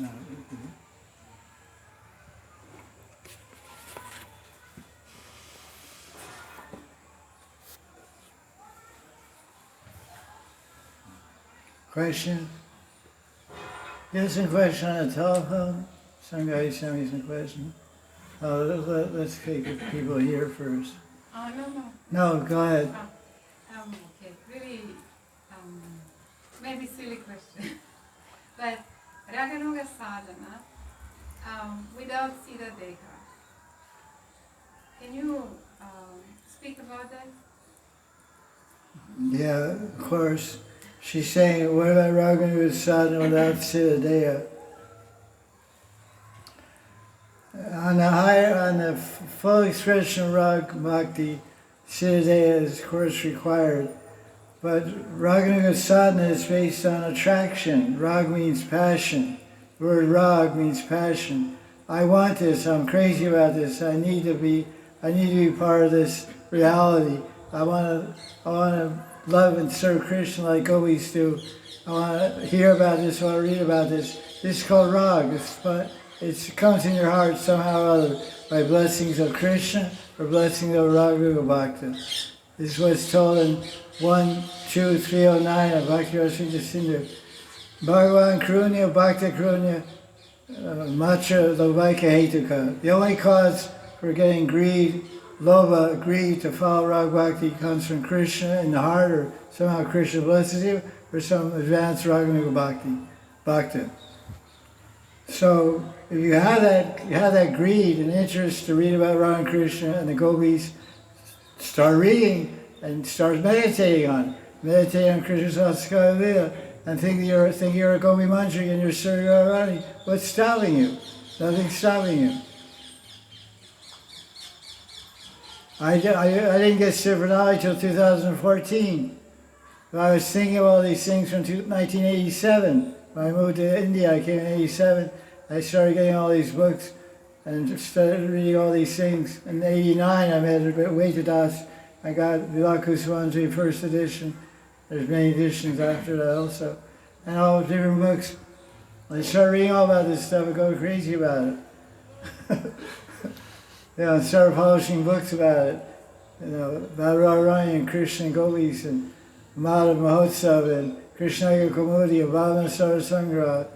No. Question? Here's a question on the telephone. Some guy sent me some question. Let's take the people here first. Oh, no. No, go ahead. Okay, really, maybe silly question. But Raganuga sadhana, without Siddha Deha, can you speak about that? Yeah, of course. She's saying, what about Raganuga sadhana without Siddha Deha? On the full expression of Rag Bhakti, Siddha Deha is of course required. But Raganuga sadhana is based on attraction. Rag means passion. The word rag means passion. I want this, I'm crazy about this, I need to be part of this reality. I want to love and serve Krishna like gopis do. I want to hear about this, I want to read about this. This is called rag. It comes in your heart somehow or other by blessings of Krishna or blessings of Raganuga Bhakti. This is what's told in 1-2-309 of Bhakti Rasa Sindhu. Bhagavan Krunya Bhakta Krunya Matra Lovaika Hetuka. The only cause for getting greed, lobha, greed to follow Rag Bhakti comes from Krishna in the heart, or somehow Krishna blesses you, or some advanced Raganuga Bhakti. So if you have that greed and interest to read about Radha Krishna and the gopis, start reading and start meditating on it. Meditate on Krishna's Satsang and think you're a gopi manjari and you're serving Radharani. What's stopping you? Nothing's stopping you. I didn't get Siddhanta until 2014. But I was thinking of all these things from 1987. When I moved to India, I came in 87. I started getting all these books and started reading all these things. In 89, I met Waitadas. I got Vilakusumanjari first edition. There's many editions after that also. And all different books. I started reading all about this stuff and going crazy about it. I started publishing books about it. About Radharani and Krishna and gopis and Madan Mahotsav and Krishna Kamudi and Bhavana Sarasangra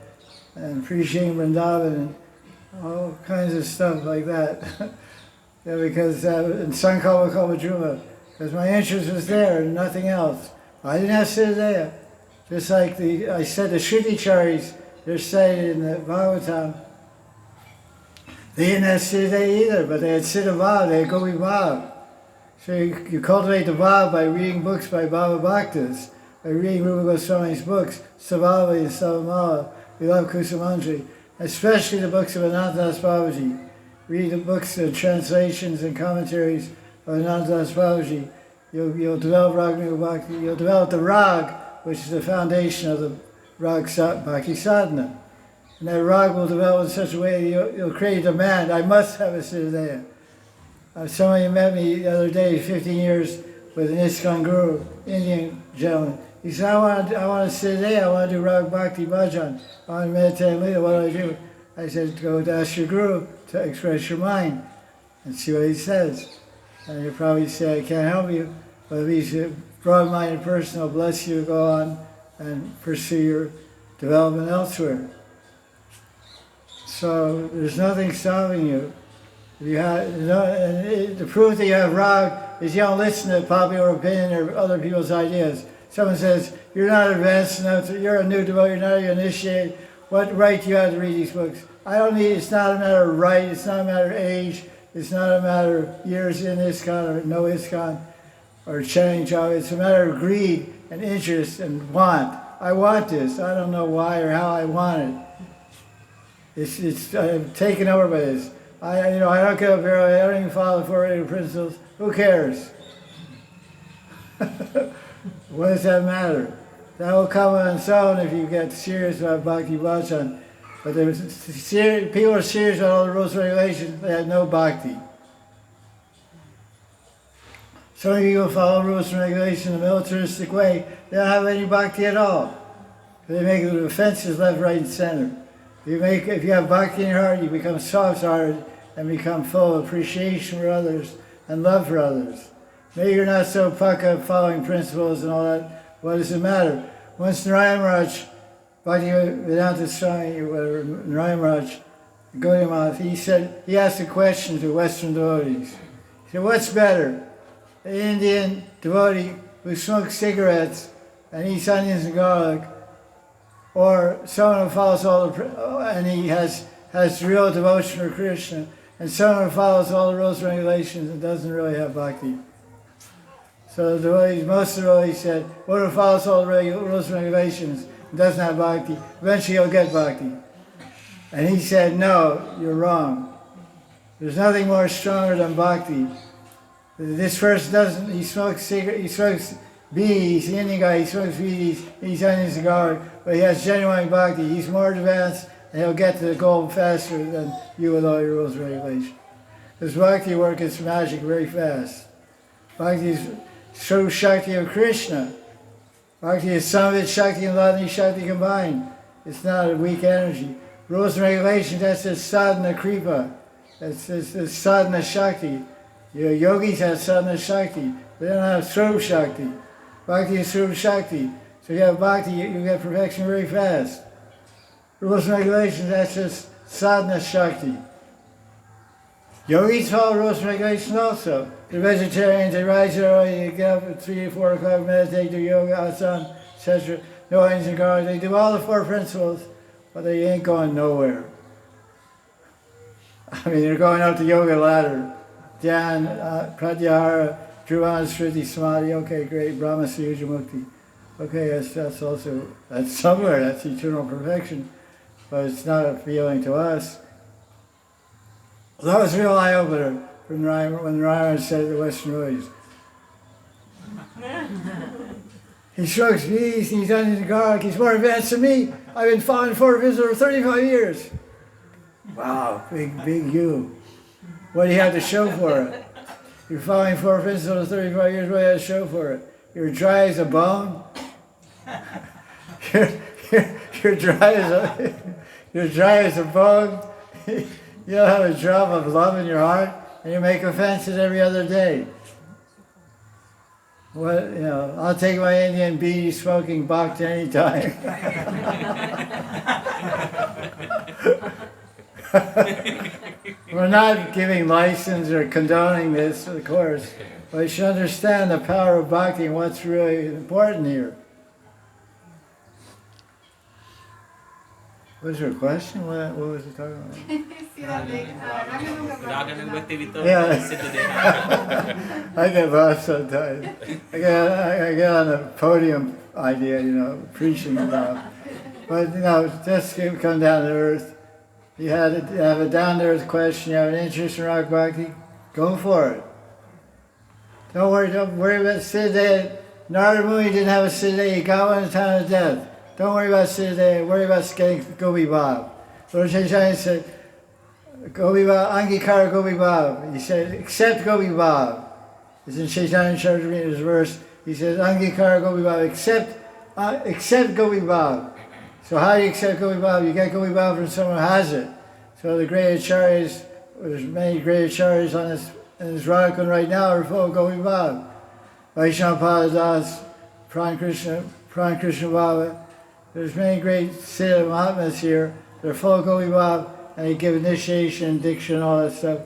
and Appreciating Vrindavan and all kinds of stuff like that. Because in Sankalpa Kalpajuma, because my interest was there and nothing else. I didn't have Siddha Deha. Just like I said, the Shruti-charis, they're cited in the Bhagavatam. They didn't have Siddha Deha either, but they had Siddha Bhav, they had Gopi Bhav. So you cultivate the Bhav by reading books by Bhava Bhaktas, by reading Rupa Goswami's books, Savali and Savamala, we love Kusumanjari, especially the books of Anantadas Babaji. Read the books, the translations and commentaries of Anantadas Babaji. You'll develop Raganuga Bhakti, you'll develop the Rag, which is the foundation of the Rag Bhakti sadhana. And that Rag will develop in such a way that you'll create a demand. I must have a Siddha Deha. Somebody met me the other day, 15 years, with an ISKCON guru, Indian gentleman. He said, I want a Siddha Deha, I want to do Rag Bhakti Bhajan, I want to meditate and lead, what do I do? I said, go to ask your guru to express your mind and see what he says. And he'll probably say, I can't help you, but if he's a broad-minded person, I'll bless you to go on and pursue your development elsewhere. So there's nothing stopping you. If you have, and the proof that you have Rag is you don't listen to popular opinion or other people's ideas. Someone says, you're not advanced enough, you're a new devotee, you're not even initiated. What right do you have to read these books? It's not a matter of right, it's not a matter of age, it's not a matter of years in ISKCON or no ISKCON or chanting job. It's a matter of greed and interest and want. I want this. I don't know why or how I want it. I'm taken over by this. I don't get up here, I don't even follow the 4 regular principles. Who cares? What does that matter? That will come on its own if you get serious about Bhakti Bhajan. But people are serious about all the rules and regulations, they have no Bhakti. Some people follow rules and regulations in a militaristic way, they don't have any Bhakti at all. They make the offenses left, right, and center. If you have bhakti in your heart, you become soft-hearted and become full of appreciation for others and love for others. Maybe you're not so pukka following principles and all that. What does it matter? Once Narayan Maharaj, Bhaktivedanta Swami, Narayan Maharaj, Gaudiya Vaisnava, he asked a question to Western devotees. He said, what's better? An Indian devotee who smokes cigarettes and eats onions and garlic, or someone who follows all and he has real devotion for Krishna, and someone who follows all the rules and regulations and doesn't really have bhakti. So the devotees, most of the devotees said, one who follows all the rules and regulations and doesn't have bhakti, eventually he'll get bhakti. And he said, no, you're wrong. There's nothing more stronger than bhakti. This person doesn't, he smokes cigarettes, he smokes beedi, he's an Indian guy, he smokes beedi, he's onions and garlic, but he has genuine bhakti. He's more advanced and he'll get to the goal faster than you with all your rules and regulations. Because bhakti work is magic very fast. Bhakti is true Shakti of Krishna. Bhakti is Samvit Shakti and Ladni Shakti combined. It's not a weak energy. Rules and regulations, that's the sadhana kripa. That's the sadhana Shakti. Your yogis have sadhana Shakti, but they don't have Swarup Shakti. Bhakti is Swarup Shakti. So you have bhakti, you get perfection very fast. Rules and regulations, that's just sadhana Shakti. Yogis follow rules and regulations also. They're vegetarians, they rise early, they get up at 3 or 4 o'clock, meditate, do yoga, asana, etc. No onions and garlic. They do all the 4 principles, but they ain't going nowhere. I mean, they're going up the yoga ladder. Dhyan, pratyahara, dhruvana, sriti, samadhi, okay, great, brahma, suyuja, mukti. Okay, that's somewhere, that's eternal perfection, but it's not a feeling to us. That was a real eye-opener when Narayan said to the Western devotees. He smokes bees, he's onions and garlic, he's more advanced than me. I've been following 4 principles for 35 years. Wow, big you. What do you have to show for it? You're following 4 principles for 35 years, what do you have to show for it? You're dry as a bone? you're dry as a bone? You don't have a drop of love in your heart, and you make offenses every other day. I'll take my Indian beedi smoking bhakti anytime. We're not giving license or condoning this, of course, but you should understand the power of bhakti and what's really important here. What was your question? What was it talking about? Yeah. I get lost sometimes. I get on the podium idea, preaching about. But, just come down to earth. You have a down-to-earth question, you have an interest in rock bhakti, go for it. Don't worry about Siddhanta. Narada Muni didn't have a Siddhanta, he got one at the time of death. Don't worry about Siddhanta, worry about getting Gopi Bhav. Lord Chaitanya said, Gopi Bhav, Angikara Gopi Bhav. He said, accept Gopi Bhav. It's in Chaitanya Charitamrita's verse. He says, Angikara Gopi Bhav, accept Gopi Bhav. So how do you accept Gopi Bhav? You get Gopi Bhav from someone who has it. So the great acharyas, there's many great acharyas in this Radha Kunda right now are full of Gopi Bhav. Vaishnava Das, Pran Krishna Baba. There's many great Siddha Mahatmas here. They're full of Gopi Bhav, and they give initiation, diksha, and all that stuff.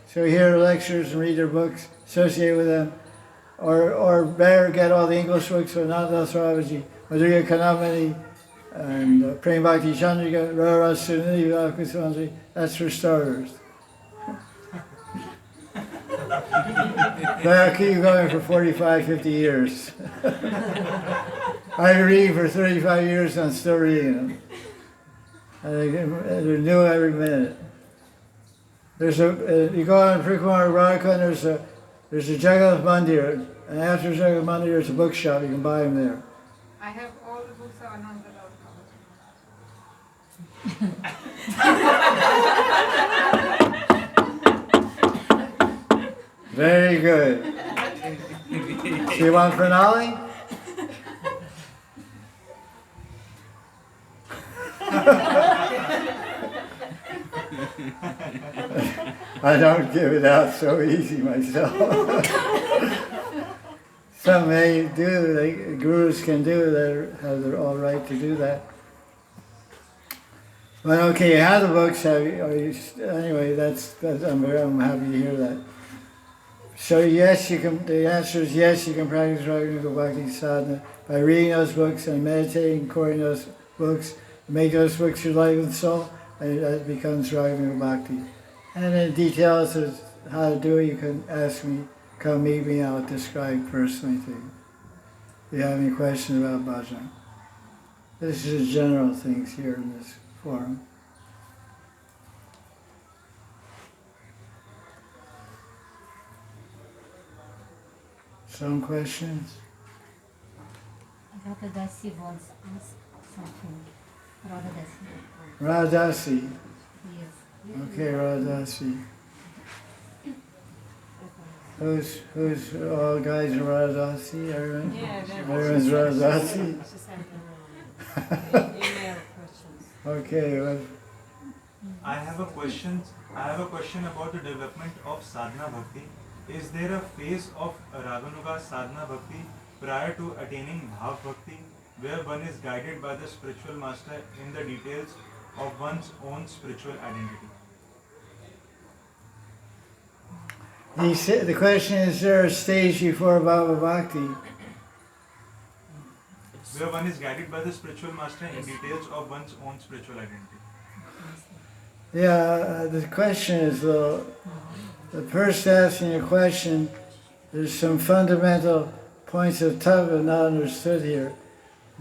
So hear lectures and read their books, associate with them. Or better, get all the English books of Nanda Babaji, Madhurya Kanamani, and Prem Bhakti Chandrika, Rara Sunidhi, that's for starters. That'll keep you going for 45, 50 years. I read for 35 years and I'm still reading them. And they're new every minute. You go on Prikumar Radha Kunda, there's a Jagannath Mandir, and after Jagannath Mandir there's a bookshop, you can buy them there. I have all the books of Ananda Babaji. Very good. So you want Pranali? I don't give it out so easy myself. Some may do, gurus can do, they have their all right to do that. But okay, you have the books, anyway, I'm happy to hear that. So yes, you can, the answer is yes, you can practice Raganuga Bhakti Sadhana by reading those books and meditating, quoting those books, make those books your life and soul, and that becomes Raganuga Bhakti. And in details of how to do it, you can ask me, come meet me, I'll describe personally to you. If you have any questions about bhajan. This is the general things here in this forum. Some questions? Radha Dasi wants to ask something. Radha Dasi. Radhasi. Yes. Okay, Radhasi. Who's all guys are Radhasi? Everyone? Yeah, Everyone's Radhasi? she sent email questions. Okay, well, I have a question about the development of sadhana bhakti. Is there a phase of Raganuga sadhana bhakti prior to attaining bhav bhakti, where one is guided by the spiritual master in the details of one's own spiritual identity? he said, the question is there a stage before Bhava Bhakti? Where one is guided by the spiritual master in details of one's own spiritual identity. Yeah, the question is the person asking the question, there's some fundamental points of tattva not understood here.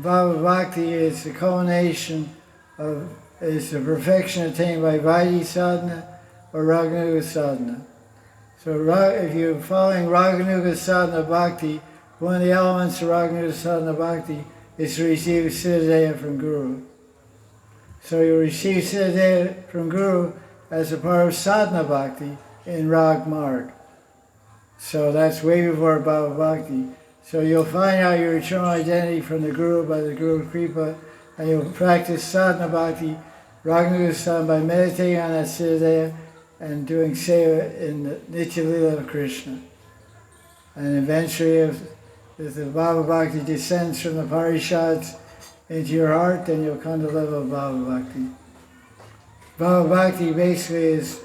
Bhava Bhakti is the culmination of, is the perfection attained by Vaidhi sadhana or Raganuga sadhana. So if you're following Raganuga sadhana bhakti, one of the elements of Raganuga sadhana bhakti is to receive Siddhanta from Guru. So you receive Siddhanta from Guru as a part of sadhana bhakti in Rag Marg. So that's way before Bhava Bhakti. So you'll find out your eternal identity from the Guru by the Guru Kripa, and you'll practice sadhana bhakti, Raganuga sadhana, by meditating on that Siddhanta and doing seva in the Nitya Lila of Krishna. And eventually, if the Bhava Bhakti descends from the Parishads into your heart, then you'll come to the level of Bhava Bhakti. Bhava Bhakti basically is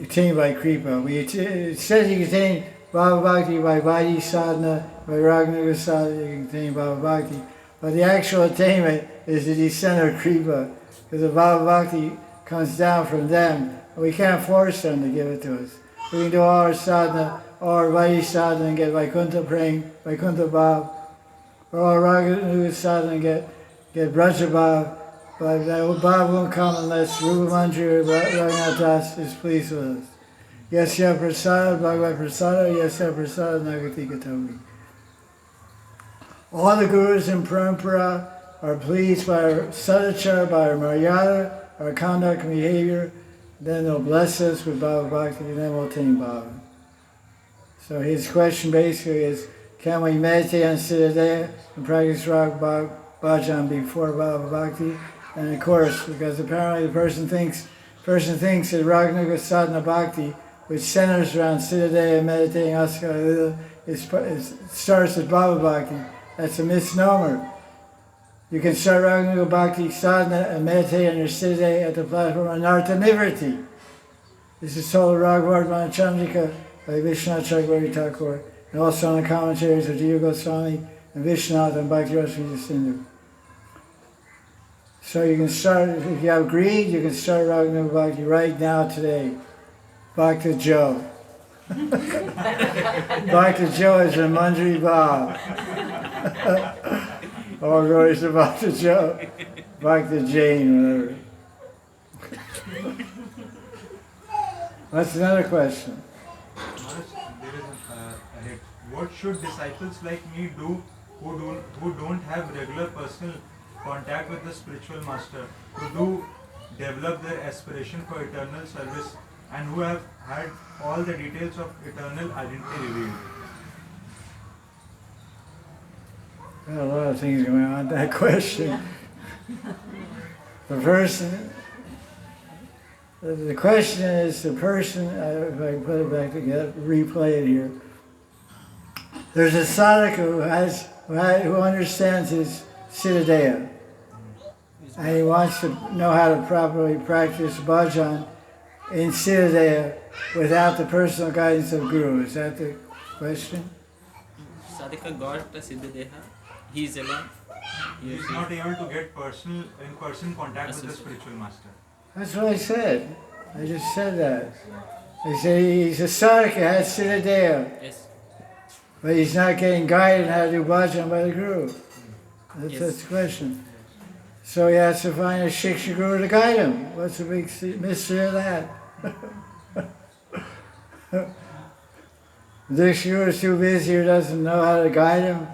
attained by Kripa. It says you can attain Bhava Bhakti by Vaidhi sadhana, by Raganuga sadhana, you can attain Bhava Bhakti. But the actual attainment is the descent of Kripa, because the Bhava Bhakti comes down from them, and we can't force them to give it to us. We can do all our sadhana, all our Vaidhi sadhana and get Vaikuntha praying, Vaikuntha Bhav, or all Raganuga sadhana and get Braja Bhav, but that Bhav won't come unless Rupa Manjari or Raghunath Das is pleased with us. Yasya Prasad, Bhagavad Prasada, Yasya Prasad, Nagati Gatavi. All the gurus in Parampara are pleased by our sadachara, by our maryada, our conduct and behavior, then they'll bless us with Bhava Bhakti, and then we'll attain Bhava. So his question basically is, can we meditate on Siddhanta and practice Rag Bhajan before Bhava Bhakti? And of course, because apparently the person thinks that Raganuga Sadhana Bhakti, which centers around Siddhanta and meditating Asakala Lila, it starts with Bhava Bhakti. That's a misnomer. You can start Raganuga Bhakti Sadhana and meditate on your Siddhanta at the platform Anartha Nivriti. This is told Raghuvardhana Chandrika by Vishwanath Chakravarti Thakur, and also on the commentaries of Jiva Goswami and Vishwanath and Bhakti Rasmita Sindhu. So you can start, if you have greed, you can start Raganuga Bhakti right now today. Bhakti Joe. Bhakti Joe is a Manjari Bhav. All glories to Bhakti Joe. Bhakti Jane, whatever. That's another question. What should disciples like me do who don't have regular personal contact with the spiritual master, to develop their aspiration for eternal service, and who have had all the details of eternal identity revealed? There are a lot of things going on with that question. The The question is the person, if I can put it back together, replay it here. There's a sadhaka who understands his Siddhanta, and he wants to know how to properly practice bhajan in Siddhanta without the personal guidance of Guru. Is that the question? Sadhaka got a Siddha Deha. He is alone. He is not able to get in-person contact with the spiritual master. That's what I said. I just said that. I said he's a sadhaka, has Siddhanta, Yes. but he's not getting guided how to do bhajan by the Guru. That's Yes. the question. So he has to find a Shiksha Guru to guide him. What's the big mystery of that? The Shiksha Guru is too busy or doesn't know how to guide him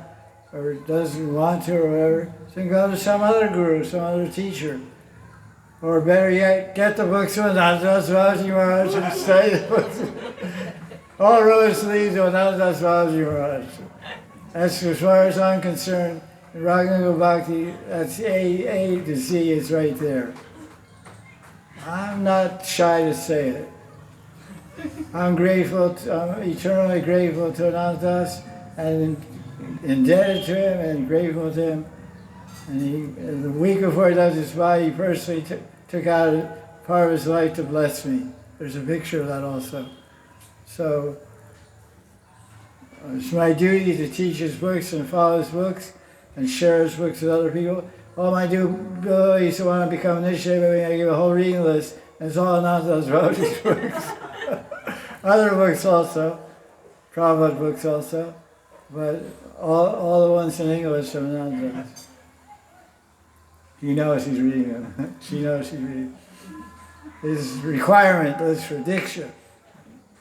or doesn't want to or whatever. So he can go to some other Guru, some other teacher. Or better yet, get the books of Ananda Swami Maharaj and study the books. All roads lead to Ananda Swami Maharaj. That's as far as I'm concerned. Raganuga Bhakti, that's A to Z is right there. I'm not shy to say it. I'm grateful, I'm eternally grateful to Anandas and indebted to him and grateful to him. And the week before he does his body, he personally took out a part of his life to bless me. There's a picture of that also. So it's my duty to teach his books and follow his books and share his books with other people. All my devotees who want to become initiated, I give a whole reading list, and it's all Ananda's Babaji's books. Other books also, Prabhupada books also, but all the ones in English from Ananda. He knows he's reading them. She knows she's reading. His requirement list for Diksha,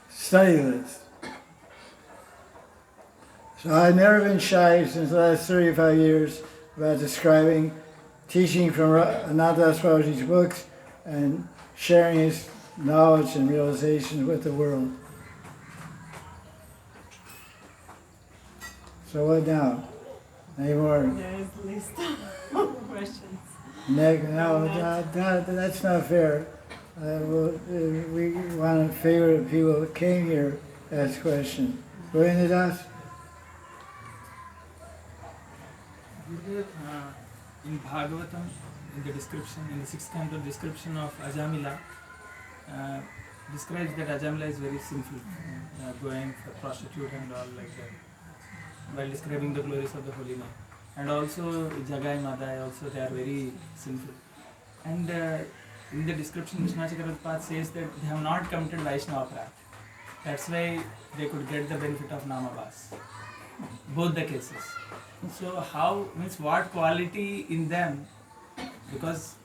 study list. So I've never been shy since the last 35 years about describing, teaching from Ananda Babaji's books and sharing his knowledge and realization with the world. So what now? Any more? There is a list of questions. No, that's not fair. We want to favor the people that came here to ask questions. Govindadas? In Bhagavatam, in the description, in the 6th canto description of Ajamila, describes that Ajamila is very sinful, going for prostitute and all like that, while describing the glories of the holy name. And also Jagai Madai, also they are very sinful. And in the description, Vishwanath says that they have not committed Vaishnava Aparadha. That's why they could get the benefit of Namabhas. Both the cases. So how, means what quality in them, because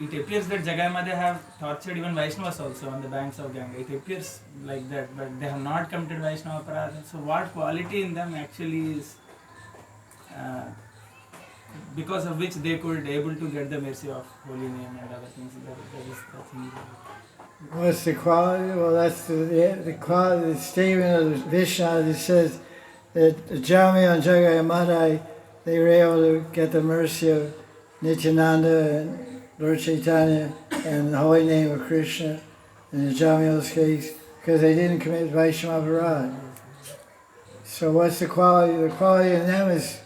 it appears that Jagai Madai have tortured even Vaishnavas also on the banks of Ganga. It appears like that, but they have not committed Vaishnava Aparadha. So what quality in them actually is because of which they could able to get the mercy of holy name and other things. That is the thing. What's the quality? Well, that's the quality, the statement of Vishnu that says that Jami and Jagai Madai, they were able to get the mercy of Nityananda and Lord Chaitanya and the holy name of Krishna in Jami's case because they didn't commit Vaishnava Aparadha. So what's the quality? The quality in them is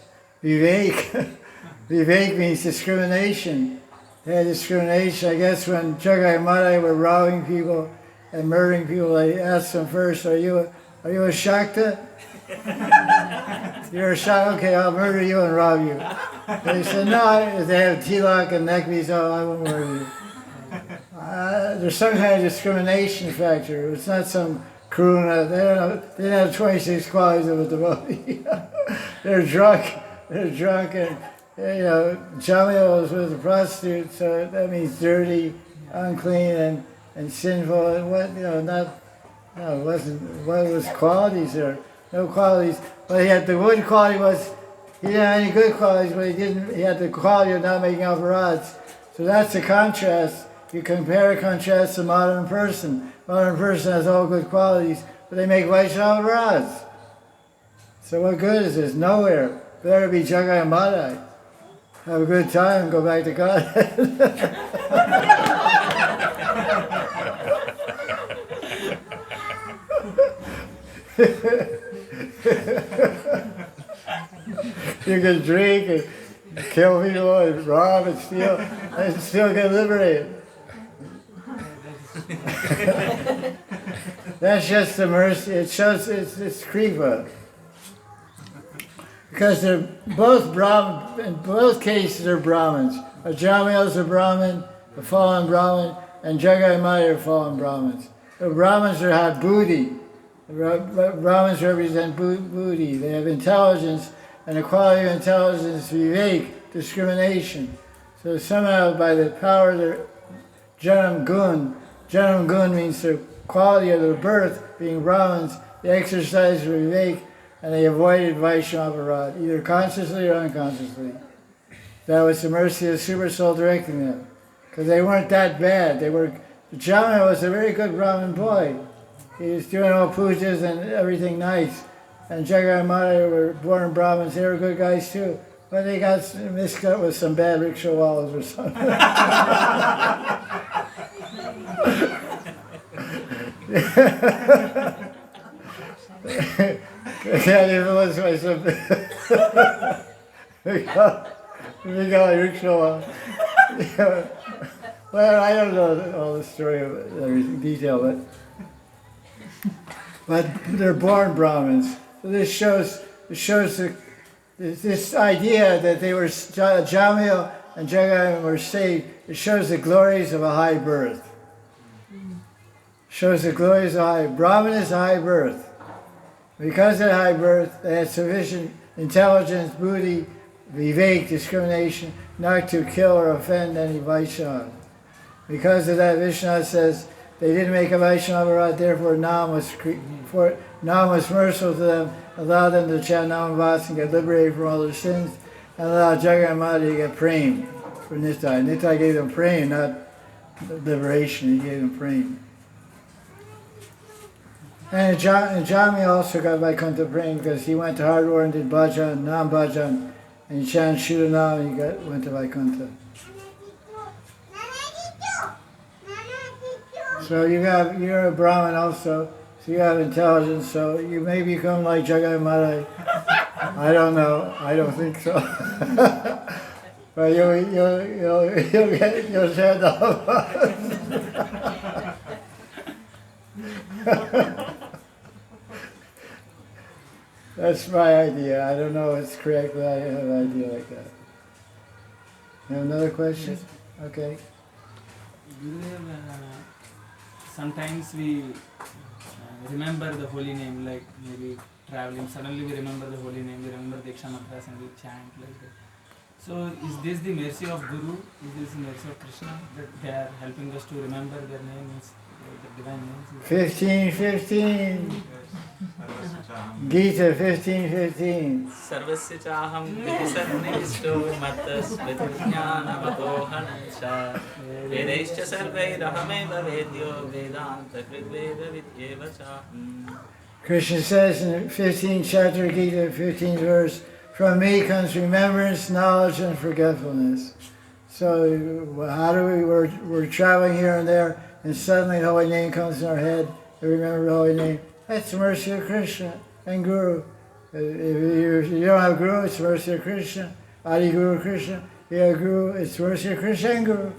Vivek. Vivek means discrimination. They had discrimination. I guess when Jagai Madai were robbing people and murdering people, they asked them first, are you a Shakta? You're a Shakta? Okay, I'll murder you and rob you. They said, no, if they have tilak and neckpiece, I won't murder you. There's some kind of discrimination factor. It's not some karuna. They didn't have 26 qualities of a devotee. They're drunk. They're drunk and, Jamil was with a prostitute, so that means dirty, unclean, and sinful. And it wasn't, what was qualities there? No qualities. But he had the good quality was, he didn't have any good qualities, but he had the quality of not making aparadhas. So that's the contrast. You compare and contrast the modern person. Modern person has all good qualities, but they make Vaishnava aparadhas. So what good is this? Nowhere. Better be Jagai Madai. Have a good time, go back to God. You can drink and kill people and rob and steal and still get liberated. That's just the mercy. It shows it's kripa. Because they're both Brahmin, in both cases are Brahmins. Ajamil is a Brahmin, a fallen Brahmin, and Jagai Maya are fallen Brahmins. The Brahmins have buddhi. The Brahmins represent buddhi. They have intelligence, and the quality of intelligence is vivek, discrimination. So somehow by the power of their janam gun means the quality of their birth, being Brahmins, they exercise vivek, and they avoided Vaishnava, either consciously or unconsciously. That was the mercy of the Super Soul directing them. Because they weren't that bad. Jama was a very good Brahmin boy. He was doing all pujas and everything nice. And Jagai and Maharaj were born Brahmins. They were good guys too. But they got mixed up with some bad rickshaw or something. I can't influence myself. We got rickshaw. Well, I don't know all the story of every detail, but they're born Brahmins. So this shows this idea that they were Jamil and Jagai were saved. It shows the glories of a high birth. Shows the glories of high. Brahmin is a high birth. Because of high birth, they had sufficient intelligence, buddhi, vivek, discrimination, not to kill or offend any Vaishnava. Because of that, Vishnu says they didn't make a Vaishnava, therefore Nam was merciful to them, allowed them to chant Nam Vas and get liberated from all their sins, and allowed Jagai and Maharaj to get prem for Nitai. Nitai gave them prem, not liberation, he gave them prem. And Jami also got Vaikuntha prem because he went to Hardwar and did bhajan, Nam bhajan, and he chanted Shuddhanam and he went to Vaikuntha. So you're a Brahmin also, so you have intelligence, so you may become like Jagai Maharaj. I don't know, I don't think so. But you'll share the That's my idea. I don't know if it's correct, but I have an idea like that. You have another question? Okay. Sometimes we remember the holy name, like maybe traveling, suddenly we remember the holy name, we remember Diksha mantras and we chant like that. So is this the mercy of Guru? Is this the mercy of Krishna that they are helping us to remember their names, the divine names? 15:15. Gita 15:15. सर्वस्य चाहं विधिसन्निविष्टो मत्तस्मृतिज्ञानमपोहनञ्च वेदैश्च सर्वैरहमेव वेद्यो वेदान्तकृद्वेदविद्येव चाहम्. Krishna says in 15th chapter of Gita, 15th verse, from me comes remembrance, knowledge, and forgetfulness. So how do we're traveling here and there, and suddenly the holy name comes in our head, we remember the holy name. That's the mercy of Krishna and Guru. If you don't have Guru, it's the mercy of Krishna. Adi Guru Krishna. If you have Guru, it's the mercy of Krishna and Guru.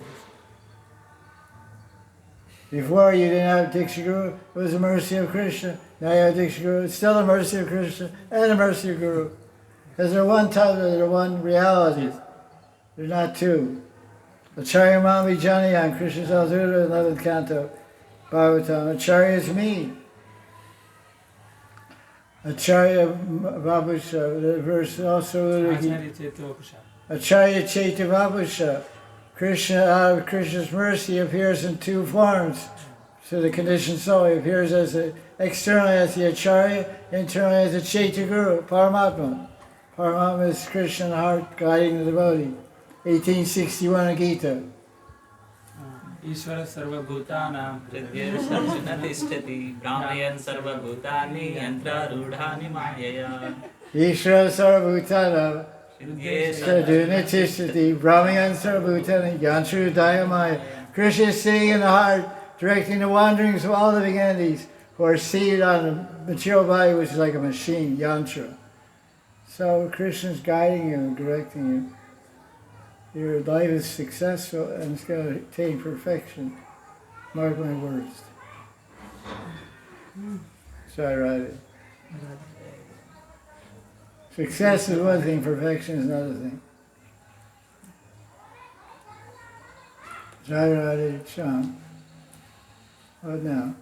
Before you didn't have Diksha Guru, it was the mercy of Krishna. Now you have Diksha Guru, it's still the mercy of Krishna and the mercy of Guru. Because they're one type, they're one reality. They're not two. Acharya Mami Janayan, Krishna's Avadhuta, 11th canto, Bhagavatam. Acharya is me. Acharya Vabhusha, the verse also. Acharya Chaita Vabhusha. Krishna, out of Krishna's mercy, appears in two forms. So the conditioned soul, he appears externally as the Acharya, internally as the Chaita Guru, Paramatma. Paramatma is Krishna in the heart, guiding the devotee. 1861 in Gita. Ishvara sarva bhutanam हृदयेषु तिष्ठति भ्रामयन् सर्वभूतानि यन्त्रारूढानि मायया. Ishvara Sarvabhutana हृदयेषु Sadhuna Tishtati Brahmayan Sarvabhutana Yantrudaya Maya. Krishna is sitting in the heart, directing the wanderings of all living entities. who are seated on a material body which is like a machine, yantra. So Krishna's guiding you and directing you. Your life is successful and it's going to attain perfection. Mark my words. So I write it. Success is one thing, perfection is another thing. Jaya Radhe Cham. What now?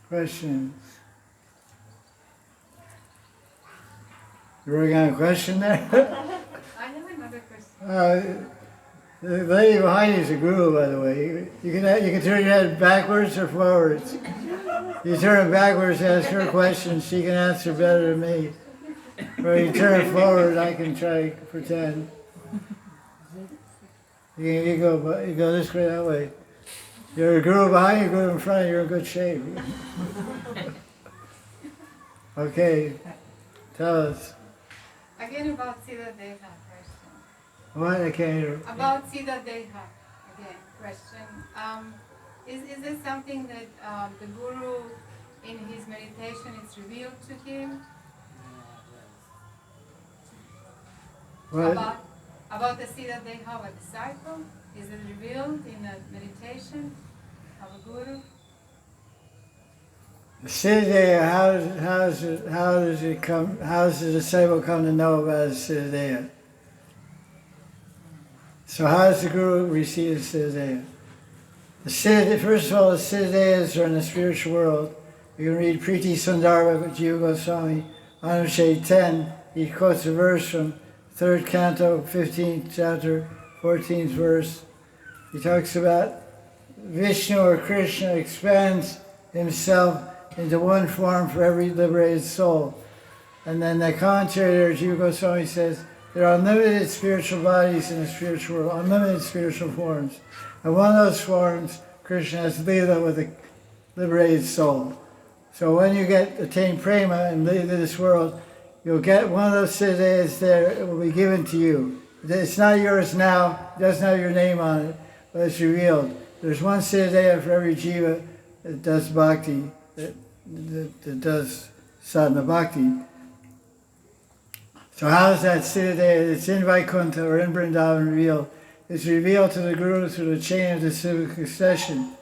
Questions? You working on a question there? I have another question. The lady behind you is a guru, by the way. You can turn your head backwards or forwards. You turn it backwards, ask her questions, she can answer better than me. Or you turn it forward, I can try to pretend. You go this way, that way. You're a guru behind you, guru in front, you're in good shape. Okay, tell us. Again about Siddha Deha question. What? I can't hear. About Siddha Deha, again, question. Is this something that the Guru in his meditation is revealed to him? What? About the Siddha Deha of a disciple? Is it revealed in a meditation of a Guru? The Siddha, how does the disciple come to know about the Siddha? So how does the Guru receive the Siddha? First of all, the Siddhas are in the spiritual world. You can read Priti Sundara with Jiva Goswami, Anushade 10. He quotes a verse from 3rd Canto, 15th chapter, 14th verse. He talks about Vishnu or Krishna expands himself into one form for every liberated soul. And then the commentary there, Jiva Goswami says, there are unlimited spiritual bodies in the spiritual world, unlimited spiritual forms. And one of those forms, Krishna has Leela with a liberated soul. So when you attain prema and leave this world, you'll get one of those siddhas there, it will be given to you. It's not yours now, it doesn't have your name on it, but it's revealed. There's one siddha for every jiva that does bhakti, that does sadhana bhakti. So how is that siddha? It's in Vaikuntha or in Vrindavan revealed. It's revealed to the Guru through the chain of the civic succession.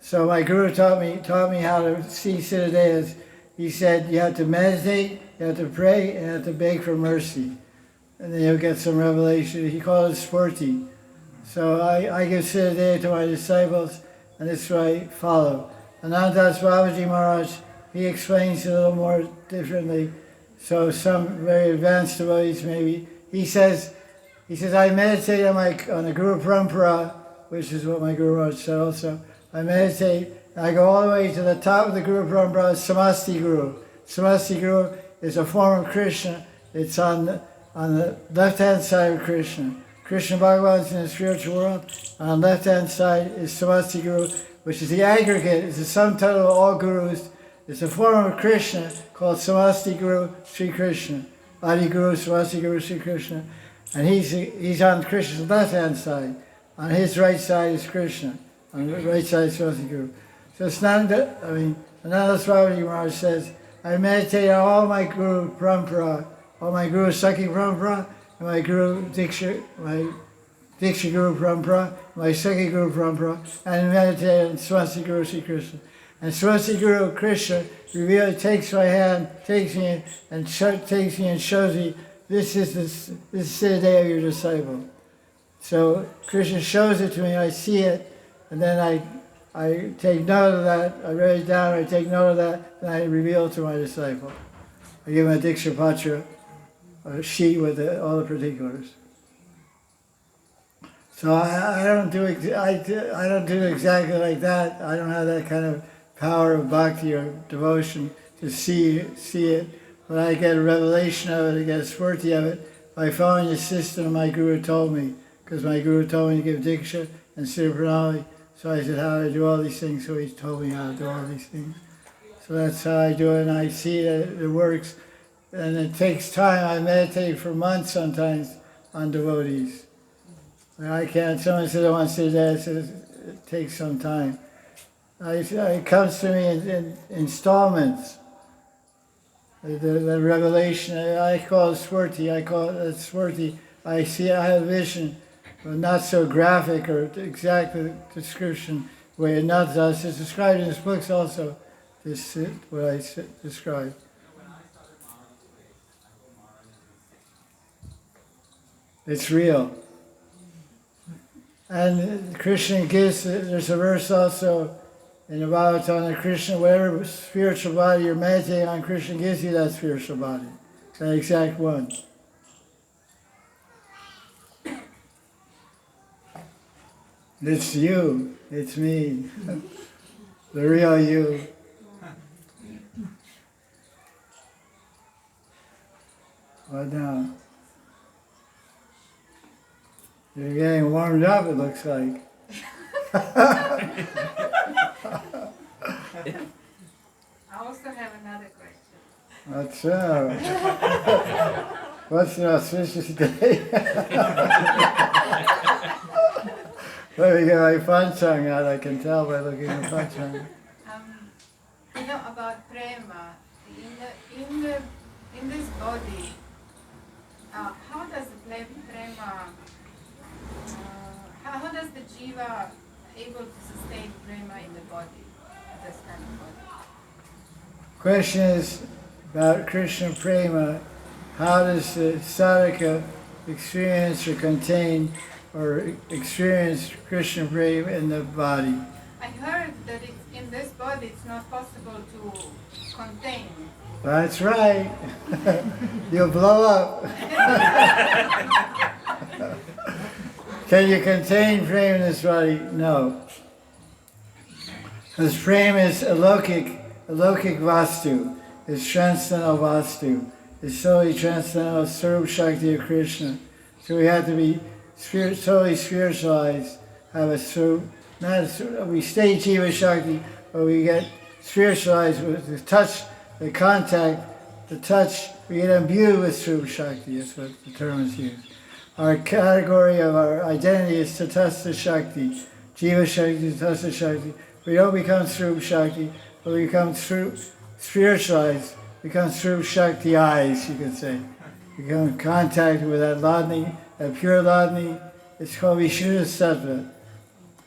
So my Guru taught me how to see siddhas. He said you have to meditate, you have to pray, and you have to beg for mercy. And then you'll get some revelation. He called it spurti. So I give siddha to my disciples, and this is what I follow. Anandas Babaji Maharaj, he explains it a little more differently. So some very advanced devotees maybe. He says, I meditate on the Guru Parampara, which is what my Guru Maharaj said also. I meditate, and I go all the way to the top of the Guru Parampara, Samasti Guru. Samasti Guru is a form of Krishna. It's on the left-hand side of Krishna. Krishna Bhagavan is in the spiritual world. On the left-hand side is Samasti Guru, which is the aggregate, it's the sum total of all gurus. It's a form of Krishna called Samasti Guru Sri Krishna. Adi Guru, Samasti Guru Sri Krishna. And he's on Krishna's left-hand side. On his right side is Krishna. On the right side is Samasti Guru. So it's not that, Ananda Swami Maharaj says, I meditate on all my Guru Parampara, all my Guru Sakhi Parampara, and my Guru Diksha, my Diksha Guru Parampara, my Sakhi Guru Parampara, and meditate on Samasti Guru Sri Krishna. And Samasti Guru Krishna really takes my hand, takes me and shows me this is the siddha of your disciple. So Krishna shows it to me, I see it, and then I take note of that, I write it down, I take note of that, and I reveal it to my disciple. I give him a Diksha Patra, a sheet with all the particulars. So I don't do exactly like that. I don't have that kind of power of bhakti or devotion to see it, but I get a revelation of it, I get a spurti of it by following the system my Guru told me, because my Guru told me to give Diksha and Siddha Pranali, so I said how to do all these things, so he told me how to do all these things. So that's how I do it, and I see that it works, and it takes time. I meditate for months sometimes on devotees. I can't, someone said I want to say that, it takes some time. it comes to me in installments. The revelation, I call it Swarti, I see, I have vision, but not so graphic or exact description, the way not does. It's described in his books also, this what I described. It's real. And Krishna gives, there's a verse also in the Bhagavatam, Krishna, whatever spiritual body you're meditating on, Krishna gives you that spiritual body, that exact one. It's you, it's me, the real you. What now? You're getting warmed up, it looks like. I also have another question. What's up? What's an auspicious day? Let me get my Panchang out, I can tell by looking at Panchang. About prema, in this body, how does the prema, how does the jiva able to sustain prema in the body, this kind of body? Question is about Krishna prema. How does the sadhaka experience or contain or experience Krishna prema in the body? I heard that in this body it's not possible to contain. That's right. You'll blow up. Can you contain prema in this body? No. Because prema is alokik vastu. It's transcendental vastu. It's solely transcendental Sarup Shakti of Krishna. So we have to be totally spiritualized. Have a Sarup, we stay Jiva Shakti, but we get spiritualized with the touch, the contact, the touch. We get imbued with Sarup Shakti. That's what the term is used. Our category of our identity is Tatastha Shakti. Jiva Shakti, Tatastha Shakti. We don't become Sarup Shakti, but we become spiritualized. Become Sarup Shakti eyes, you could say. We come in contact with that Ladni, that pure Ladni. It's called Vishuddha Sattva.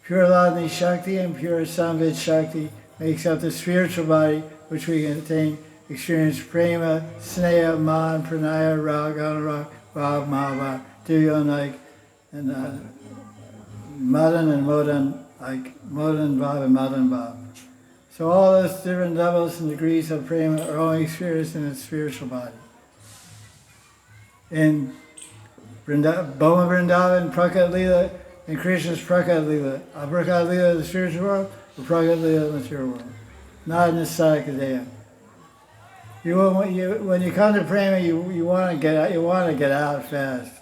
Pure Ladni Shakti and pure Samvid Shakti makes up the spiritual body which we can attain, experience prema, sneha, man, pranaya, rag, anurag, bhav, mahava, divyonaik, and madan and modan, like modan bhav and madan bhav. So all those different levels and degrees of prema are only experienced in the spiritual body. In Boma Vrindavan, Prakat Lila, in Krishna's Prakat Lila. Prakat Lila, the spiritual world, or Prakat Lila, the material world. Not in the Sadhaka when you come to prema, you want to get out. You want to get out fast.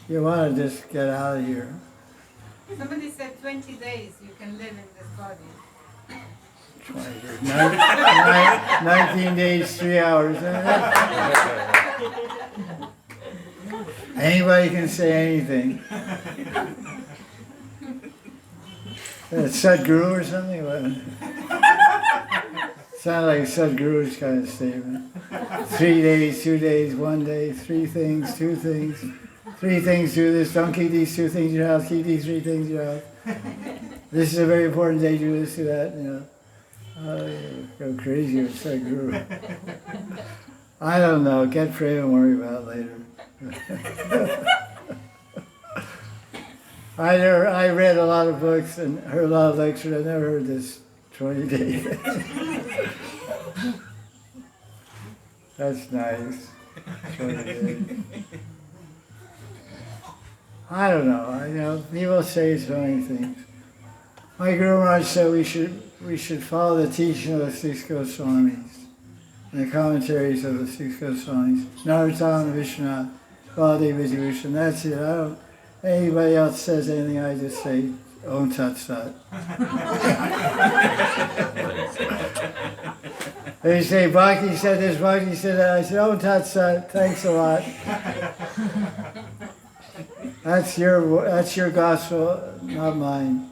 You want to just get out of here. Somebody said 20 days you can live in this body. 19 days, 3 hours. Anybody can say anything. Sadhguru or something? Sounds like Sadhguru's kind of statement. 3 days, 2 days, 1 day, 3 things, 2 things. 3 things, do this, don't keep these 2 things in your house, keep these 3 things in your house. This is a very important day, do this, do that, you know. Go crazy with Sadhguru. I don't know, get prema and worry about it later. I read a lot of books and heard a lot of lectures. I never heard this 20 days. That's nice. 20 days. I don't know. People say so many things. My Guru Maharaj said we should follow the teaching of the 6 Goswamis, and the commentaries of the 6 Goswamis. Narottam, Vishwanath, Baladev Vibhushan. That's it. Anybody else says anything, I just say, Om Tat Sat. They say, Bhakti said this, Bhakti said that. I said, Om Tat Sat, thanks a lot. That's your gospel, not mine.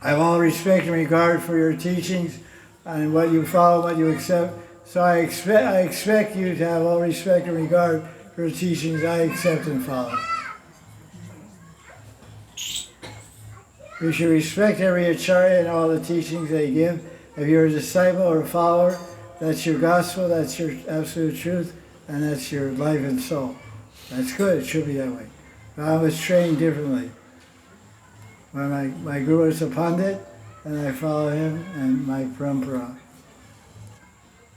I have all respect and regard for your teachings and what you follow, what you accept. So I expect you to have all respect and regard for your teachings I accept and follow. You should respect every acharya and all the teachings they give. If you're a disciple or a follower, that's your gospel, that's your absolute truth, and that's your life and soul. That's good, it should be that way. But I was trained differently. When my guru is a pandit, and I follow him and my parampara.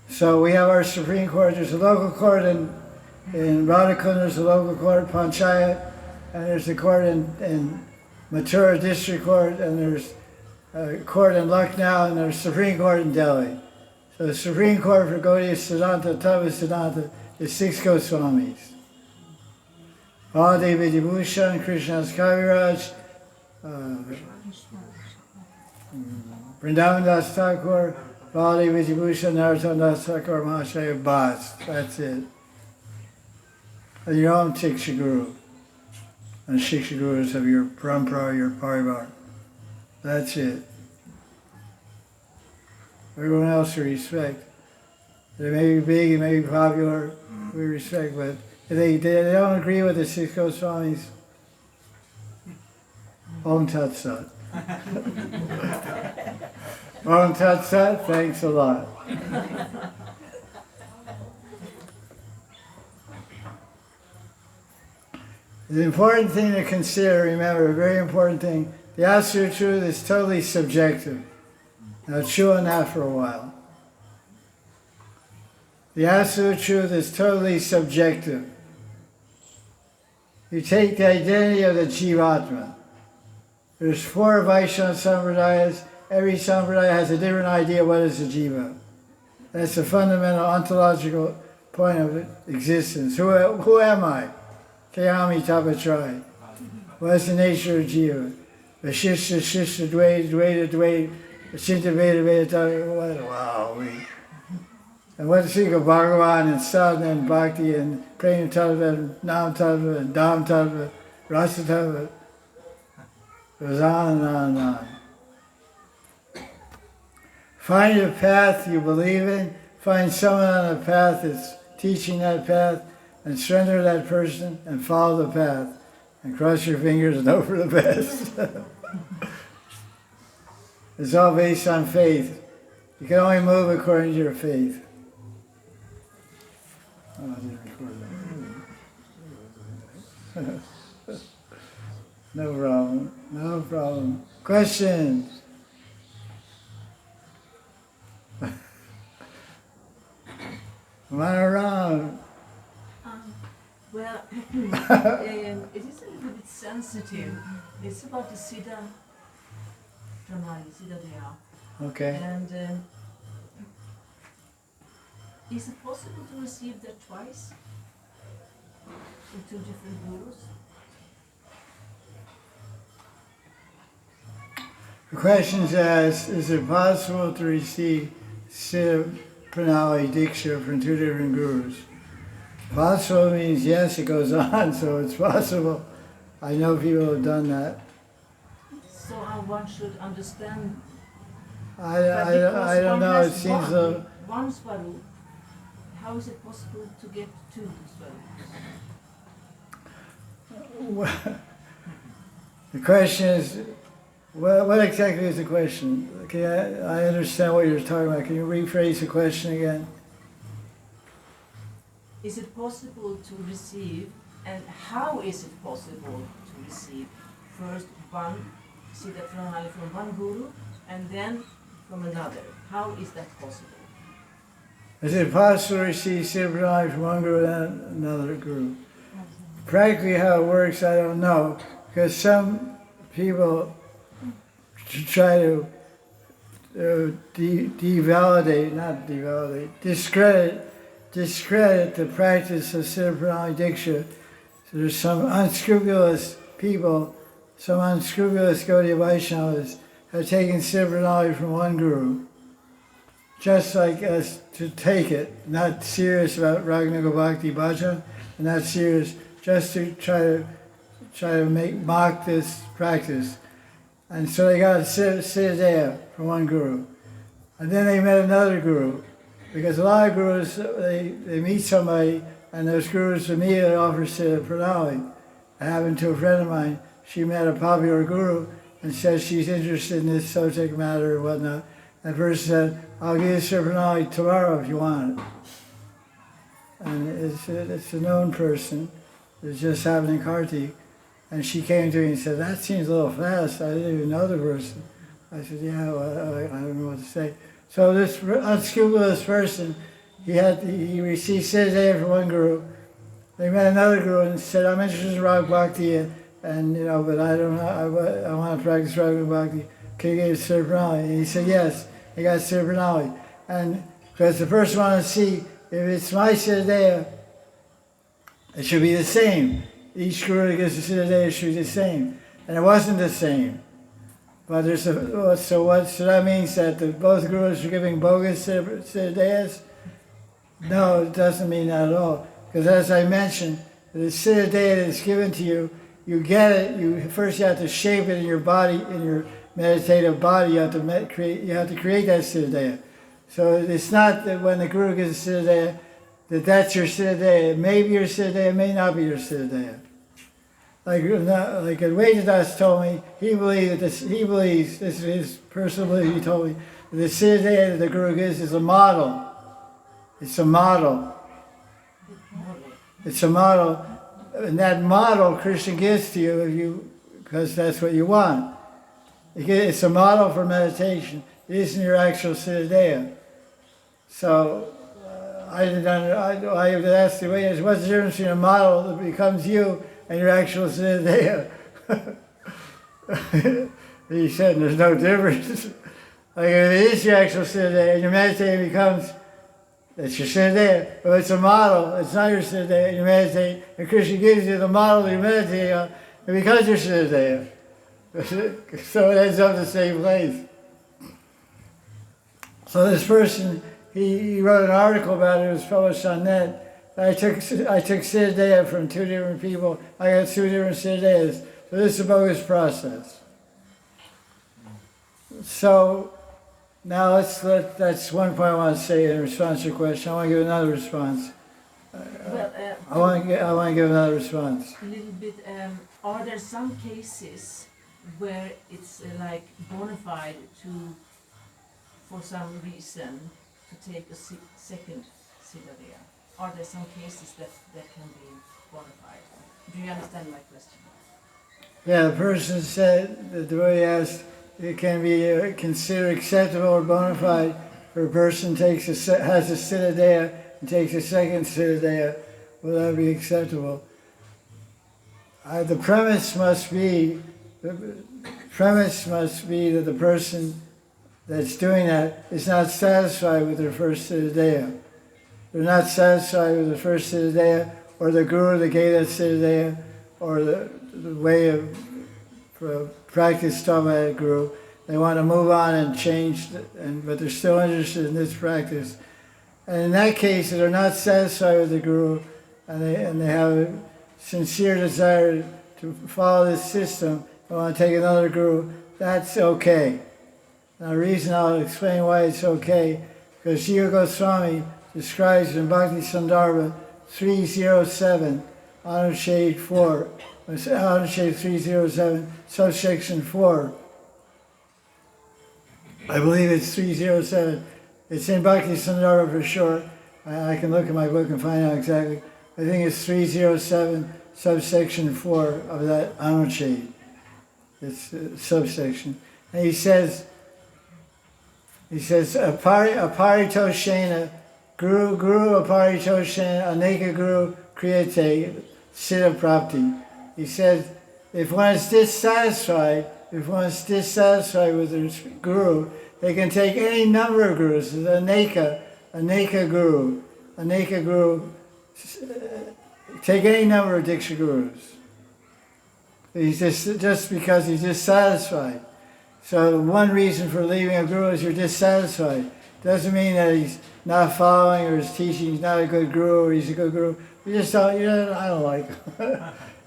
So we have our Supreme Court. There's a local court in Radha Kunda, there's a local court, Panchayat, and there's a court in Mathura District Court, and there's a court in Lucknow, and there's Supreme Court in Delhi. So the Supreme Court for Gaudiya Siddhanta, Tattva Siddhanta, is 6 Goswamis. Baladev Vidyabhushan, Krishnadas Kaviraj, Vrindavan Das Thakur, Baladev Vidyabhushan, Narottam Das Thakur, Mahashaya Bas. That's it. And your own Shiksha Guru. And Shiksha Gurus of your parampara, your parivar. That's it. Everyone else we respect. They may be big, they may be popular, we respect, but if they don't agree with the 6 Goswamis, Om Tat Sat. Om Tat Sat, thanks a lot. The important thing to consider, remember, a very important thing, the absolute truth is totally subjective. Now chew on that for a while. The absolute truth is totally subjective. You take the identity of the Jivatma. There's 4 Vaishnava Sampradayas. Every Sampradaya has a different idea what is a Jiva. That's the fundamental ontological point of existence. Who am I? Kayami Tapatrai. What is the nature of Jiva? Vashishta, Shishta, Dvaita, Dvaita, Dvaita, Achinta, Veda, Veda, wow. And what to think of Bhagavan and sadhana and bhakti and prema tattva and nam tattva and dham tattva, rasa tattva. It goes on and on and on. Find a path you believe in. Find someone on a path that's teaching that path and surrender to that person and follow the path. And cross your fingers and hope for the best. It's all based on faith. You can only move according to your faith. Oh, I didn't record that. No problem. No problem. Questions? Come on around. Well, it is a little bit sensitive. It's about the Siddha Pranali, Siddha Daya. Okay. And is it possible to receive that twice? From 2 different gurus? The question says, is it possible to receive Siddha Pranali Diksha from 2 different gurus? Possible means yes, it goes on, so it's possible. I know people have done that. So one should understand. I don't know, it seems though. One Swarup, how is it possible to get 2 Swarups? The question is, what exactly is the question? Okay, I understand what you're talking about. Can you rephrase the question again? Is it possible to receive, and how is it possible to receive first one Siddha Pranali from one guru and then from another? How is that possible? Is it possible to receive Siddha Pranali from one guru and another guru? Practically how it works, I don't know, because some people try to discredit the practice of Siddha Pranali Diksha. So there's some unscrupulous people, some unscrupulous Gaudiya Vaisnavas have taken Siddha Pranali from one guru, just like us to take it, not serious about Raghunaga Bhakti Bhajan, and not serious just to try to mock this practice. And so they got Siddhanta from one guru. And then they met another guru. Because a lot of gurus, they meet somebody, and those gurus immediately offer Siddha Pranali. It happened to a friend of mine. She met a popular guru and says she's interested in this subject matter or whatnot. And the person said, I'll give you Siddha Pranali tomorrow if you want it. And it's a known person. It just happened in Kartik. And she came to me and said, that seems a little fast. I didn't even know the person. I said, yeah, well, I don't know what to say. So this unscrupulous person, he received Siddhanta from one guru. They met another guru and said, I'm interested in Raga Bhakti, and but I don't know, I want to practice Raga Bhakti. Can you get Siddha Pranali? And he said, yes. He got Siddha Pranali. And because the person wanted to see if it's my Siddhanta, it should be the same. Each guru that gives the Siddhanta should be the same. And it wasn't the same. But so that means that both gurus are giving bogus Siddhantas? No, it doesn't mean that at all. Because as I mentioned, the Siddhanta that is given to you, you get it. First you have to shape it in your body, in your meditative body. You have to create that Siddhanta. So it's not that when the guru gives a Siddhanta, that's your Siddhanta. It may be your Siddhanta, it may not be your Siddhanta. Like Advaitadas told me, he believes, this is his personal belief, he told me, that the Siddhanta that the Guru gives is a model. It's a model. It's a model. And that model Krishna gives to you because that's what you want. It's a model for meditation. It isn't your actual Siddhanta. So, I would ask the way, what's the difference between a model that becomes you and your actual Siddhanta? He said there's no difference. Like if it is your actual Siddhanta and your meditating becomes, it's your Siddhanta. But it's a model, it's not your Siddhanta, and you meditate, and Krishna gives you the model that you're meditating on, it becomes your Siddhanta. So it ends up in the same place. So this person, he wrote an article about it, it was published on net. I took Siddhanta from two different people. I got two different Siddhantas. So this is a bogus process. So now that's one point I want to say in response to your question. I want to give another response. I want to give another response. A little bit. Are there some cases where it's like bona fide for some reason, to take a second Siddhanta? Are there some cases that can be bona fide? Do you understand my question? Yeah, the person said, the devotee asked, it can be considered acceptable or bona fide for a person has a Siddhanta and takes a second Siddhanta. Will that be acceptable? The premise must be that the person that's doing that is not satisfied with their first Siddhanta. They're not satisfied with the first Siddhanta, or the guru that gave that Siddhanta, or the way of practice taught by that guru. They want to move on and change, but they're still interested in this practice. And in that case, if they're not satisfied with the guru, and they have a sincere desire to follow this system, they want to take another guru, that's okay. Now the reason I'll explain why it's okay, because Jiva Goswami describes in Bhakti Sandarbha 307, Anushade 4, Anushade 307, subsection 4. I believe it's 307. It's in Bhakti Sandarbha for sure. I can look at my book and find out exactly. I think it's 307, subsection 4 of that Anushade. It's a subsection. And he says, aparitoshena, guru aparitoshena, aneka guru kriyate, siddha prapti. He says, if one is dissatisfied with their guru, they can take any number of gurus. Aneka guru, take any number of Diksha gurus. He's just because he's dissatisfied. So one reason for leaving a guru is you're dissatisfied. Doesn't mean that he's not following or his teaching is not a good guru or he's a good guru. You just don't, I don't like him.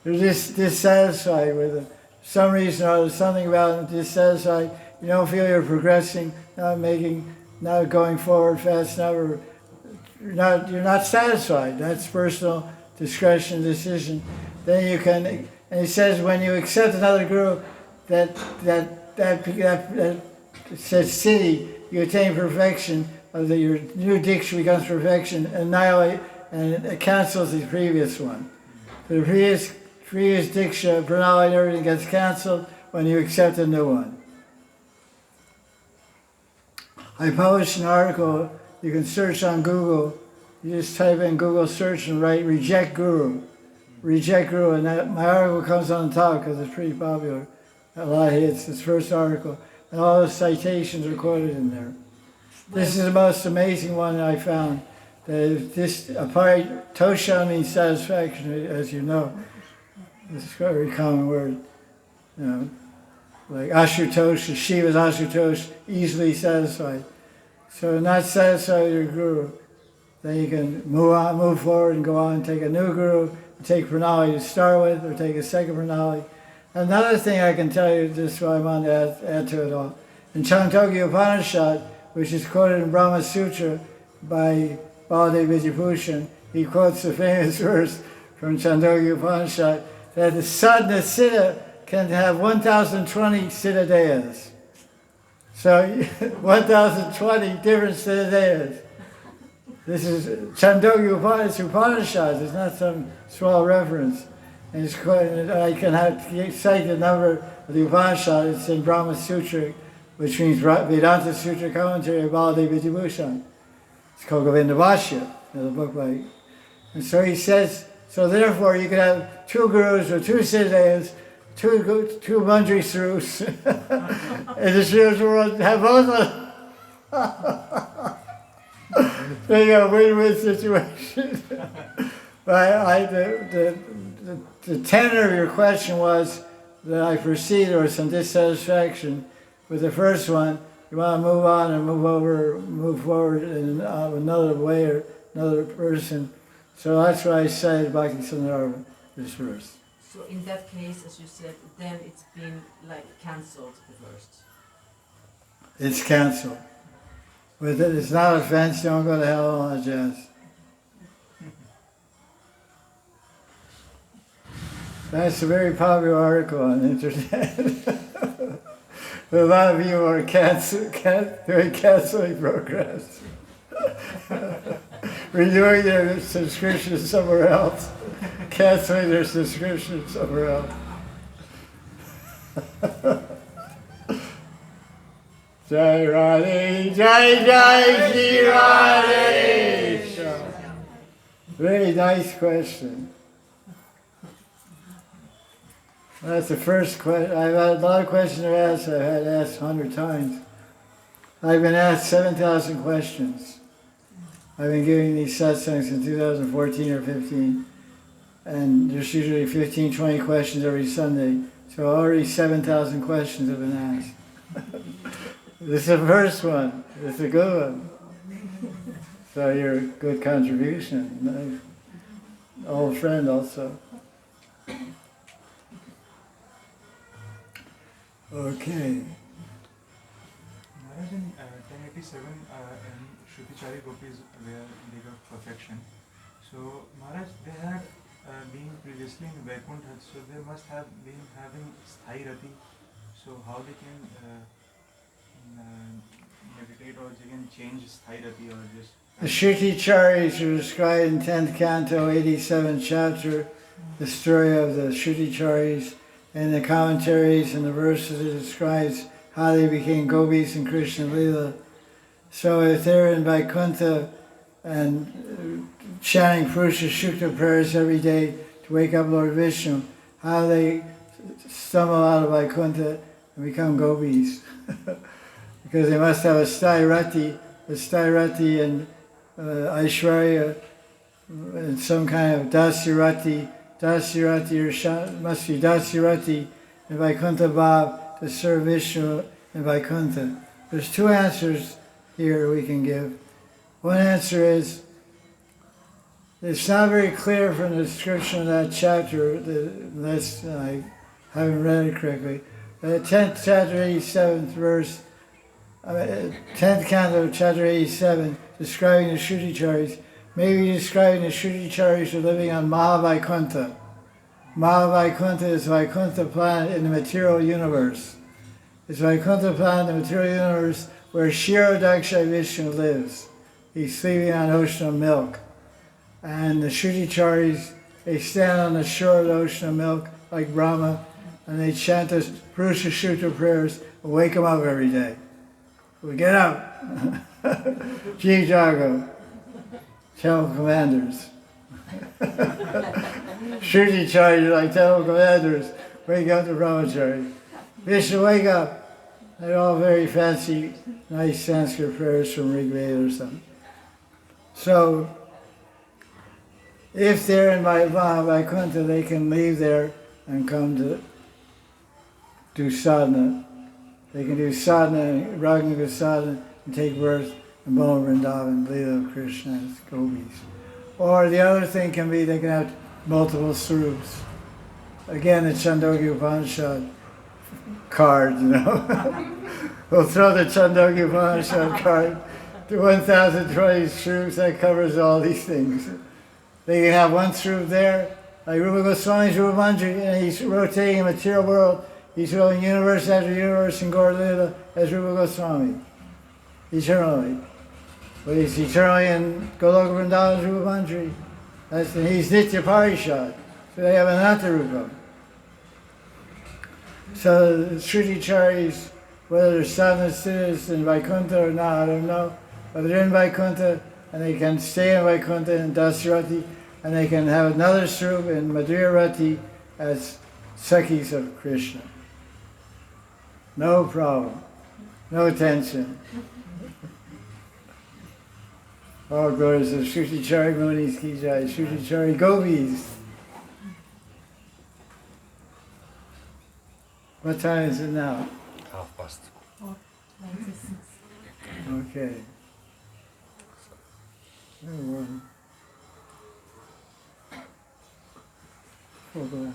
You're just dissatisfied with him. some reason or other, something about dissatisfied, you don't feel you're progressing, not going forward fast enough, or you're not satisfied. That's personal discretion, decision. Then you can, and he says when you accept another guru, that says city, you attain perfection, your new diksha becomes perfection, annihilate, and it cancels the previous one. The previous diksha, pranali, and everything gets cancelled when you accept a new one. I published an article, you can search on Google, you just type in Google search and write reject guru. Reject guru, and my article comes on the top because it's pretty popular. A lot of hits, this first article. And all the citations are quoted in there. This is the most amazing one that I found. Tosha means satisfaction, as you know. It's a very common word. You know, like Ashutosh, Shiva's Ashutosh, easily satisfied. So not satisfied with your guru, then you can move forward and go on and take a new guru, take pranali to start with, or take a second pranali. Another thing I can tell you, this is what I want to add to it all. In Chandogya Upanishad, which is quoted in Brahma Sutra by Baladev Vidyabhushan, he quotes the famous verse from Chandogya Upanishad that the sadhana siddha can have 1,020 siddha-deyas. So 1,020 different siddha-deyas. This is Chandogya Upanishad, it's not some small reference. And it's quite, I can cite the number of the Upanishad, it's in Brahma Sutra, which means Vedanta Sutra commentary of Baladev Vidyabhushan. It's called Govinda Bhashya, the book by. And so he says, so therefore you could have two gurus or two siddhas, two Manjri Sarus, in the spiritual world, have both of them. So you got a win-win situation. But the tenor of your question was that I perceived there was some dissatisfaction with the first one. You want to move on and move forward in another way or another person. So that's what I said back in Sundara, this verse. So in that case, as you said, then it's been like cancelled the first. It's cancelled. With it, it's not offense, don't go to hell, all that jazz. That's a very popular article on the internet. A lot of you are doing canceling programs. Renewing their subscription somewhere else. Canceling their subscription somewhere else. Jai Radhe, Jai Jaya Sri Radhe. Very nice question. That's the first question. I've had a lot of questions asked. I've had asked 100 times. I've been asked 7,000 questions. I've been giving these satsangs in 2014 or 15. And there's usually 15, 20 questions every Sunday. So already 7,000 questions have been asked. This is the first one. It's a good one. So you're a good contribution. Nice. Old friend also. Okay. Maharaj, in 1087, in Shruti Gopis, where they got perfection. So, Maharaj, they had been previously in Vaikuntha, so they must have been having Sthai Rati. So, how they can meditate or they can change Sthai Rati or just. The Shruti-charis are described in 10th canto, 87th chapter, the story of the Shruti-charis. And the commentaries and the verses it describes how they became gopis in Krishna Lila. So if they're in Vaikuntha and chanting Purusha Shukta prayers every day to wake up Lord Vishnu, how they stumble out of Vaikuntha and become gopis. Because they must have a Stairati and Aishwarya and some kind of Dasirati. Dasirati must be Dasirati in Vaikuntha Bhav to serve Vishnu in Vaikuntha. There's two answers here we can give. One answer is, it's not very clear from the description of that chapter, unless I haven't read it correctly. 10th chapter, 87th verse, 10th canto, chapter 87, describing the Shruticharis. Maybe describing the Shruticharis are living on Mahavaikuntha. Mahavaikuntha is Vaikuntha planet in the material universe. It's Vaikuntha planet in the material universe where Kshirodaksha Vishnu lives. He's sleeping on an ocean of milk. And the Shruticharis, they stand on the shore of the ocean of milk like Brahma, and they chant the Purusha Sutta prayers and wake them up every day. We get up. Ji Jago. Temple commanders. Shruticharis are like temple commanders. Wake up the brahmacharis. Vishnu, wake up. They're all very fancy, nice Sanskrit prayers from Rig Veda or something. So, if they're in Vaikuntha, they can leave there and come to do sadhana. They can do sadhana, Raghunaga sadhana, and take birth in Boma Vrindavan, Leela of Krishna as gopis. Or the other thing can be they can have multiple swarups. Again, the Chandogya Upanishad card, We'll throw the Chandogya Upanishad card to 1,020 swarups, that covers all these things. They can have one swarup there, like Rupa Goswami's Rupa Manjari, and he's rotating in the material world. He's rolling universe after universe in Gaur Lila as Rupa Goswami, eternally. But he's eternally in Goloka Vrindavan as Rupa Manjari. And he's Nitya Parishad, so they have Ananta Rupa. So the Shruticharis, whether they're sadhana siddhas in Vaikuntha or not, I don't know. But they're in Vaikuntha, and they can stay in Vaikuntha in Dasarati, and they can have another swarup in Madhurarati as Sakhis of Krishna. No problem. No tension. All glories of Shrutichari Munis Ki Jai, Shrutichari Gopis. What time is it now? 6:30. 4:26. Okay. Everyone. Full glass.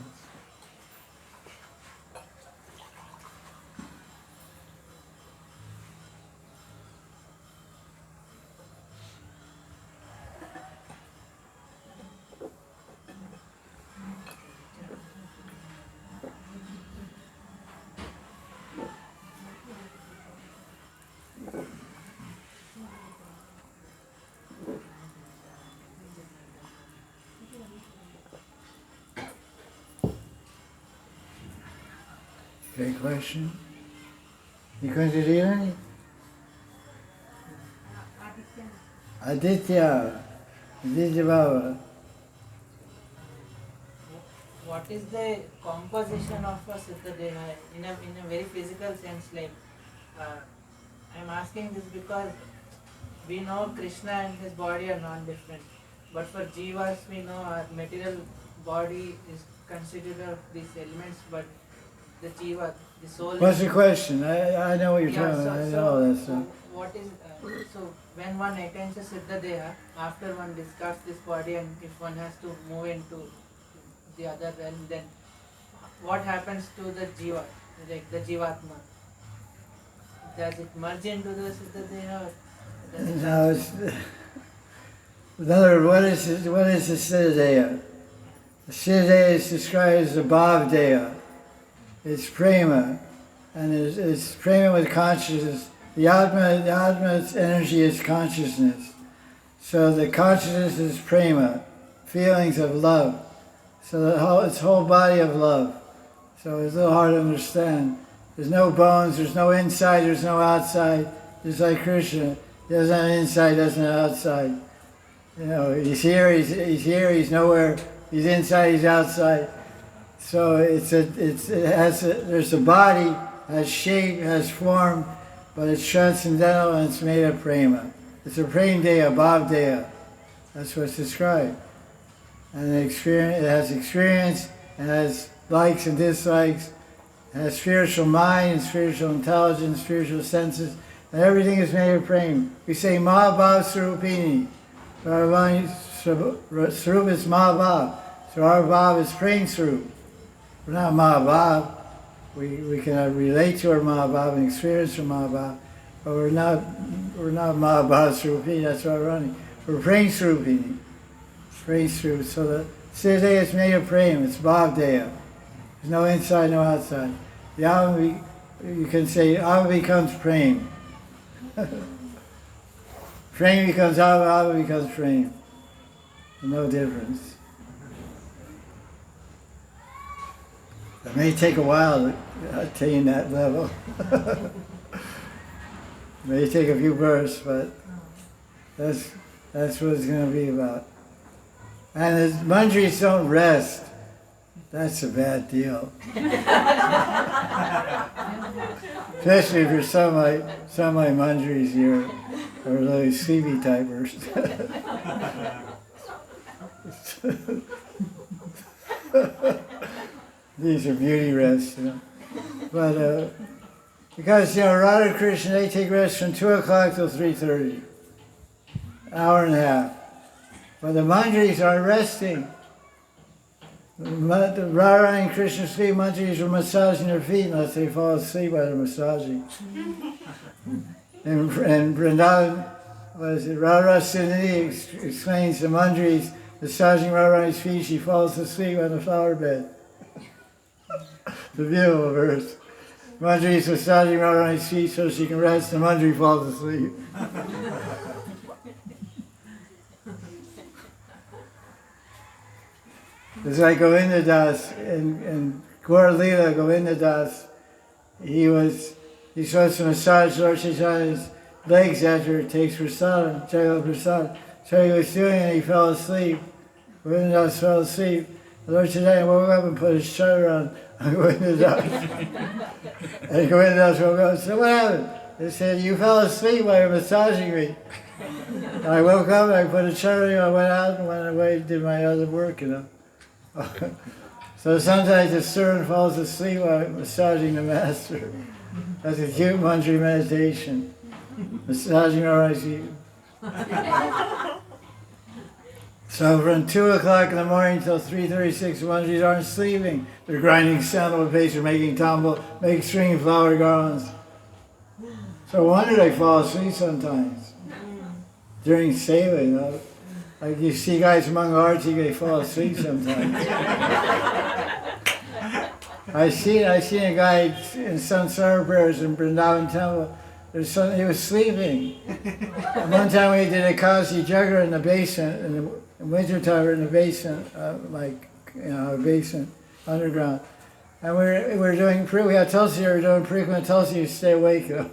Great question. You going to do any? Aditya. Aditya Baba. What is the composition of a Siddhadeha in a very physical sense? Like, I'm asking this because we know Krishna and his body are non-different. But for Jivas, we know our material body is constituted of these elements, but the Jiva, the soul... What's the question? I know what you're talking about. I know all that stuff. What is... so when one attains a Siddhadeha, after one discards this body and if one has to move into the other realm, then what happens to the Jiva, like the Jivatma? Does it merge into the Siddhadeha? Or does it No, it's... In other words, what is the Siddhadeha? The Siddhadeha is described as the Bhavdeha. It's prema, and it's prema with consciousness. The Atma's energy is consciousness. So the consciousness is prema, feelings of love. So its whole body of love. So it's a little hard to understand. There's no bones, there's no inside, there's no outside. Just like Krishna, he doesn't have inside, doesn't have outside. He's here, he's nowhere. He's inside, he's outside. So there's a body, has shape, has form, but it's transcendental and it's made of prema. It's a prema deha, bhav deha. That's what's described. And it has experience, it has likes and dislikes, it has spiritual mind and spiritual intelligence, spiritual senses, and everything is made of prema. We say Mahabhav Sarupini. Sarup is Mahabhav. So our Bhav is prema Sarup. We're not Mahabhav. We can relate to our Mahabhav and experience our Mahabhav, but we're not Mahabhav Srupini, that's why we're running. We're Prem Srupini. Prem Srup. So the Siddha is made of Prem, it's Bhav Deya. There's no inside, no outside. The Atma, you can say Atma becomes Prem. Prem becomes Atma, Atma becomes Prem. No difference. It may take a while to attain that level. It may take a few births, but that's what it's going to be about. And the manjaris don't rest. That's a bad deal. Especially for some of my manjaris here are really sleepy typers. These are beauty rests, But because Radha and Krishna, they take rest from 2 o'clock till 3:30, an hour and a half. But the manjaris are resting. The Radha and Krishna sleep, manjaris are massaging their feet unless they fall asleep while they're massaging. And Vrindavan, Radha Siddhanta explains the manjaris massaging Radharani's feet, she falls asleep on the flower bed. It's a beautiful verse. Manjari is massaging Radharani's feet so she can rest, and Manjari falls asleep. It's like Govinda Das in Gaur Leela, Govinda Das. He supposed to massage Lord Chaitanya's legs after he takes prasadam, Jaya Prasad. So he was doing it and he fell asleep. Govinda Das fell asleep. Lord Chaitanya woke up and put his shutter on Govinda Das. And Govinda Das woke up and said, "What happened?" They said, "You fell asleep while you were massaging me." And I woke up and I put a shutter on, I went out and went away and did my other work, So sometimes the servant falls asleep while massaging the master. That's a cute manjari meditation. Massaging our eyes. So from 2 o'clock in the morning till 3:36, the manjaris aren't sleeping. They're grinding sandalwood paste, or making tambo, making string flower garlands. So no wonder they fall asleep sometimes. During seva, Like you see guys among arts, they fall asleep sometimes. I seen a guy in Sansara prayers in Vrindavan Temple. He was sleeping. And one time we did a Kasi Jagger in the basement, in winter time we're in the basement, a basement, underground. And we were doing, we had Tulsi, we were doing frequent Tulsi to stay awake. It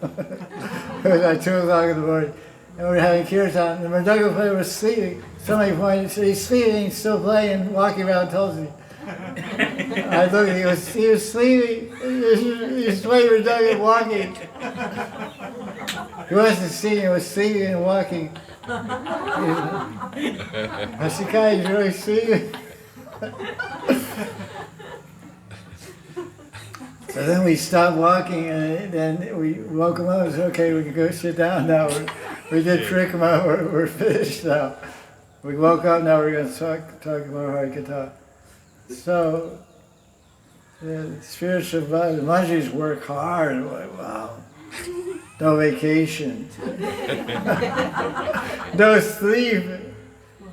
was like 2 o'clock in the morning. And we were having kirtan, and the Mridanga player was sleeping. Somebody pointed, so he's sleeping, he's still playing, walking around Tulsi. I looked at him, he was sleeping, he was playing Mridanga and walking. He wasn't singing, he was sleeping and walking. I said, "Kai, he's really sleeping." So then we stopped walking, and then we woke him up and said, "Okay, we can go sit down now. We did trick him out, we're finished now." We woke up, now we're going to talk about Hari Katha. So, the spiritual body, the manjaris work hard. I'm like, wow. No vacation. No sleep.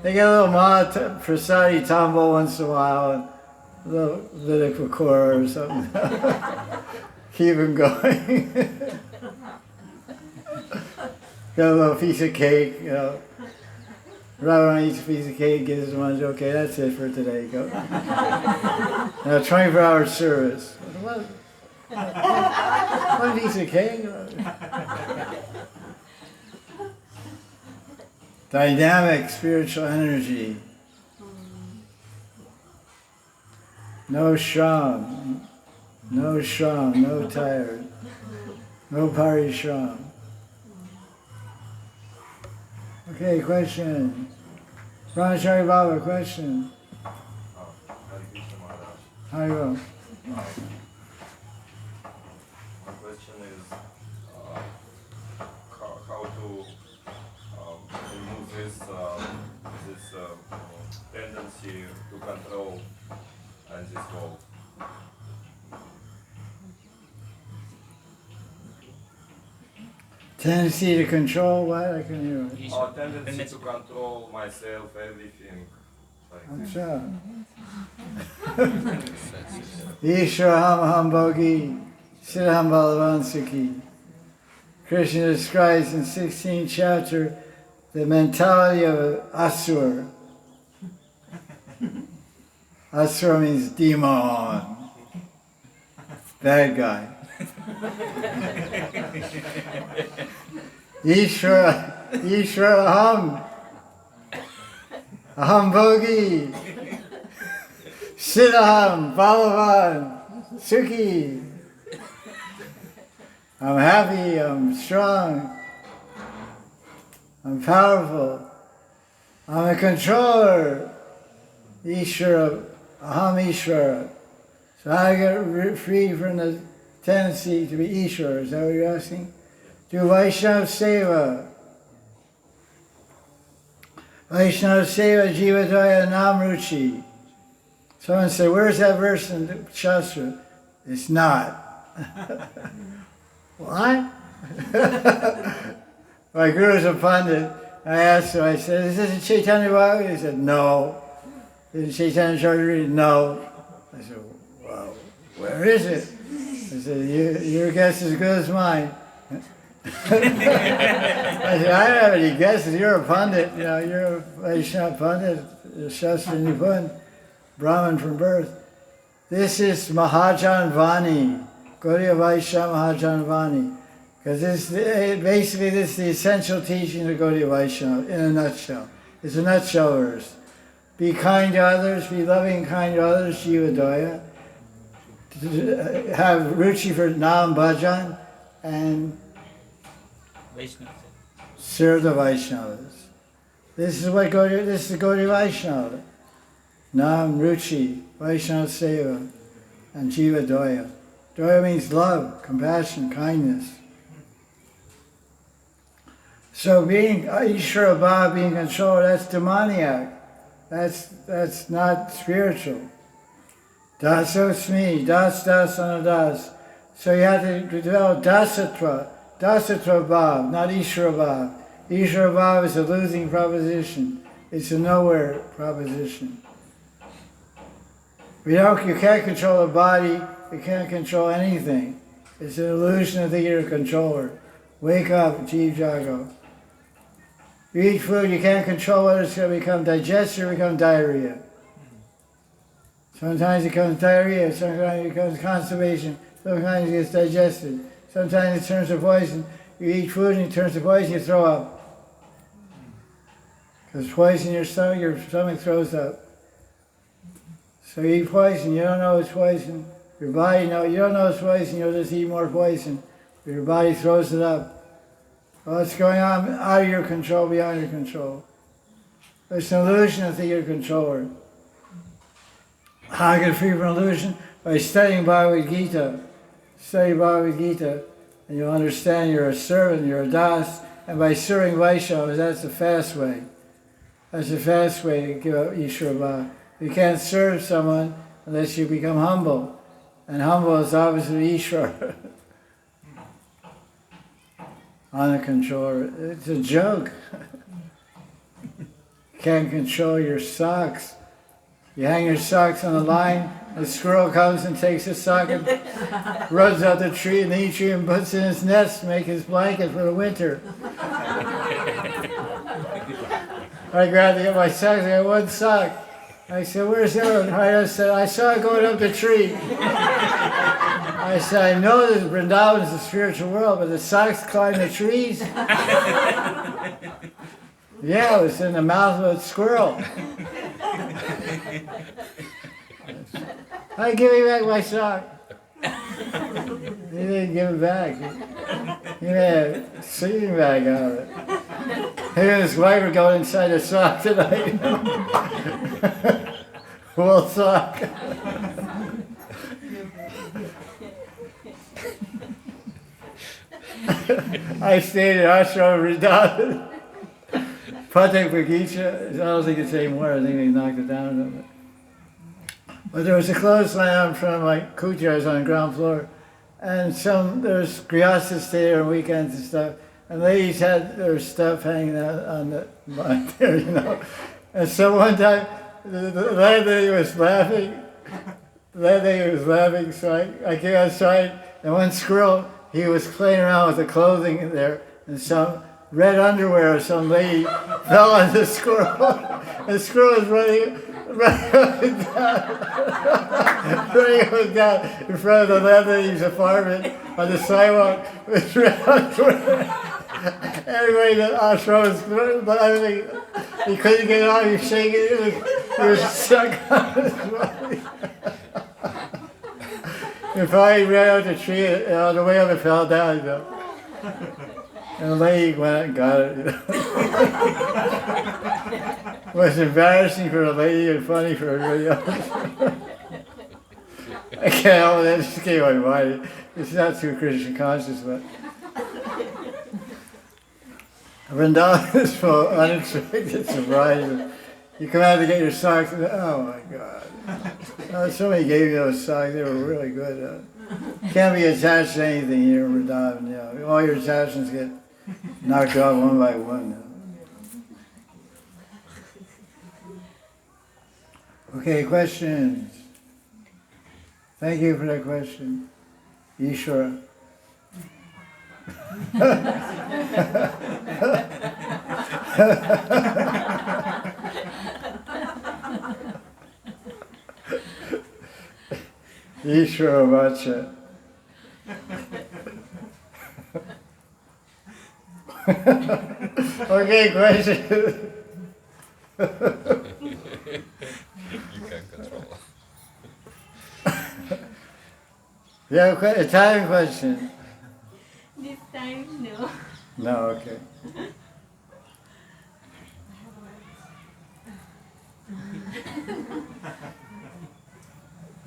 They get a little prasadi tambo once in a while, and a little bit of pakora or something. Keep them going. Got a little piece of cake, Radha eats a piece of cake, gives him lunch. Okay, that's it for today. Go. Now, 24-hour service. What? One piece of cake? Dynamic spiritual energy. No shram. No shram. No tired. No parishram. Okay, question. Brahmachari Baba, question. Hari Krishna Maharaj. Hari Ram. My question is how to remove this tendency to control and this whole Tendency to control what? I can hear it. Or tendency to control myself, everything. Like this. Acha. Ishwaraham aham bhogi, siddham balavan sukhi. Krishna describes in 16th chapter the mentality of an asura. Asura means demon, bad guy. Ishwaraham aham bhogi, siddham balavan sukhi. I'm happy, I'm strong, I'm powerful, I'm a controller. Ishvara, aham Ishvara. So how do I get free from the tendency to be Ishvara? Is that what you're asking? Do Vaishnava Seva. Vaishnava Seva Jiva Jaya Namruchi. Someone said, where's that verse in the Shastra? It's not. What? My guru's a pundit. I asked him, I said, is this a Chaitanya Bhagavad? He said, no. Is it Chaitanya Charitamrita? No. I said, well, where is it? I said, your guess is as good as mine. I said, I don't have any guesses. You're a pundit. You know, you're a Vaishnava pundit, a Shastra Nipun, Brahmin from birth. This is Mahajan Vani. Gaudiya Vaisnava Mahajan Vani. Because this is the essential teaching of Gaudiya Vaisnava in a nutshell. It's a nutshell verse. Be kind to others, be loving and kind to others, Jiva Daya. Have ruchi for Nam Bhajan and serve the Vaishnavas. This is Gaudiya Vaishnava. Nam Ruchi, Vaishnava Seva, and Jiva Daya. Daya means love, compassion, kindness. So being Ishvara Bhava, being controlled, that's demoniac. That's not spiritual. Dasosmi, das anadas. So you have to develop dasatva bhav, not Ishvara Bhava. Ishvara Bhava is a losing proposition. It's a nowhere proposition. You can't control the body, you can't control anything. It's an illusion to think you're a controller. Wake up, Jeev Jago. You eat food, you can't control whether it's going to become digested or become diarrhea. Sometimes it becomes diarrhea, sometimes it becomes constipation, sometimes it gets digested, sometimes it turns to poison. You eat food and it turns to poison, you throw up. Because poison in your stomach throws up. So you eat poison, you don't know it's poison. Your body, you don't know it's poison, you'll just eat more poison. But your body throws it up. What's going on out of your control, beyond your control. It's an illusion to think you're a controller. How to get free from illusion? By studying Bhagavad Gita. Study Bhagavad Gita, and you'll understand you're a servant, you're a das, and by serving Vaishnavas, that's the fast way. That's the fast way to give up Ishvara Bhava. You can't serve someone unless you become humble. And humble is obviously Ishvara. On a controller. It's a joke. You can't control your socks. You hang your socks on the line, a squirrel comes and takes a sock and runs out the tree and the tree and puts it in his nest to make his blanket for the winter. I grabbed to get my socks, I got one sock. I said, where's the other one? I said, I saw it going up the tree. I said, I know that Vrindavan is a spiritual world, but the socks climb the trees. Yeah, it was in the mouth of a squirrel. I give me back my sock. He didn't give it back. He made a sleeping bag out of it. Him and his wife are going inside the sock tonight. Wool sock. I stayed at Ashram Vrindavan. Patek Bagicha, I don't think it's anymore, I think they knocked it down a little bit. But there was a clothesline out in front of my kutyas on the ground floor, and there's grihasthas stay there on weekends and stuff, and ladies had their stuff hanging out on the there, you know. And so one time, the landlady was laughing. The landlady was laughing, so I came outside, and one squirrel, he was playing around with the clothing in there, and some red underwear of some lady fell on the squirrel. The squirrel was running up and down in front of the landlady's apartment on the sidewalk with red underwear. Everybody in the ashram was laughing. He couldn't get it off, he was shaking it, he was stuck on his body. He finally ran out the tree, and on the way up it fell down, you know. And the lady went out and got it, you know. It was embarrassing for the lady and funny for everybody else. I can't help it, that just came to my mind. It's not too Krishna conscious, but Vrindavan is full of unexpected surprises. You come out to get your socks, and oh my God. Somebody gave you those socks, they were really good. Can't be attached to anything here in Vrindavan, you know. All your attachments get knocked off one by one. Okay, questions? Thank you for that question. Ishvara. Ishvara Vacha. Okay, question. You can't control it. You have a time question? This time, no. No, okay.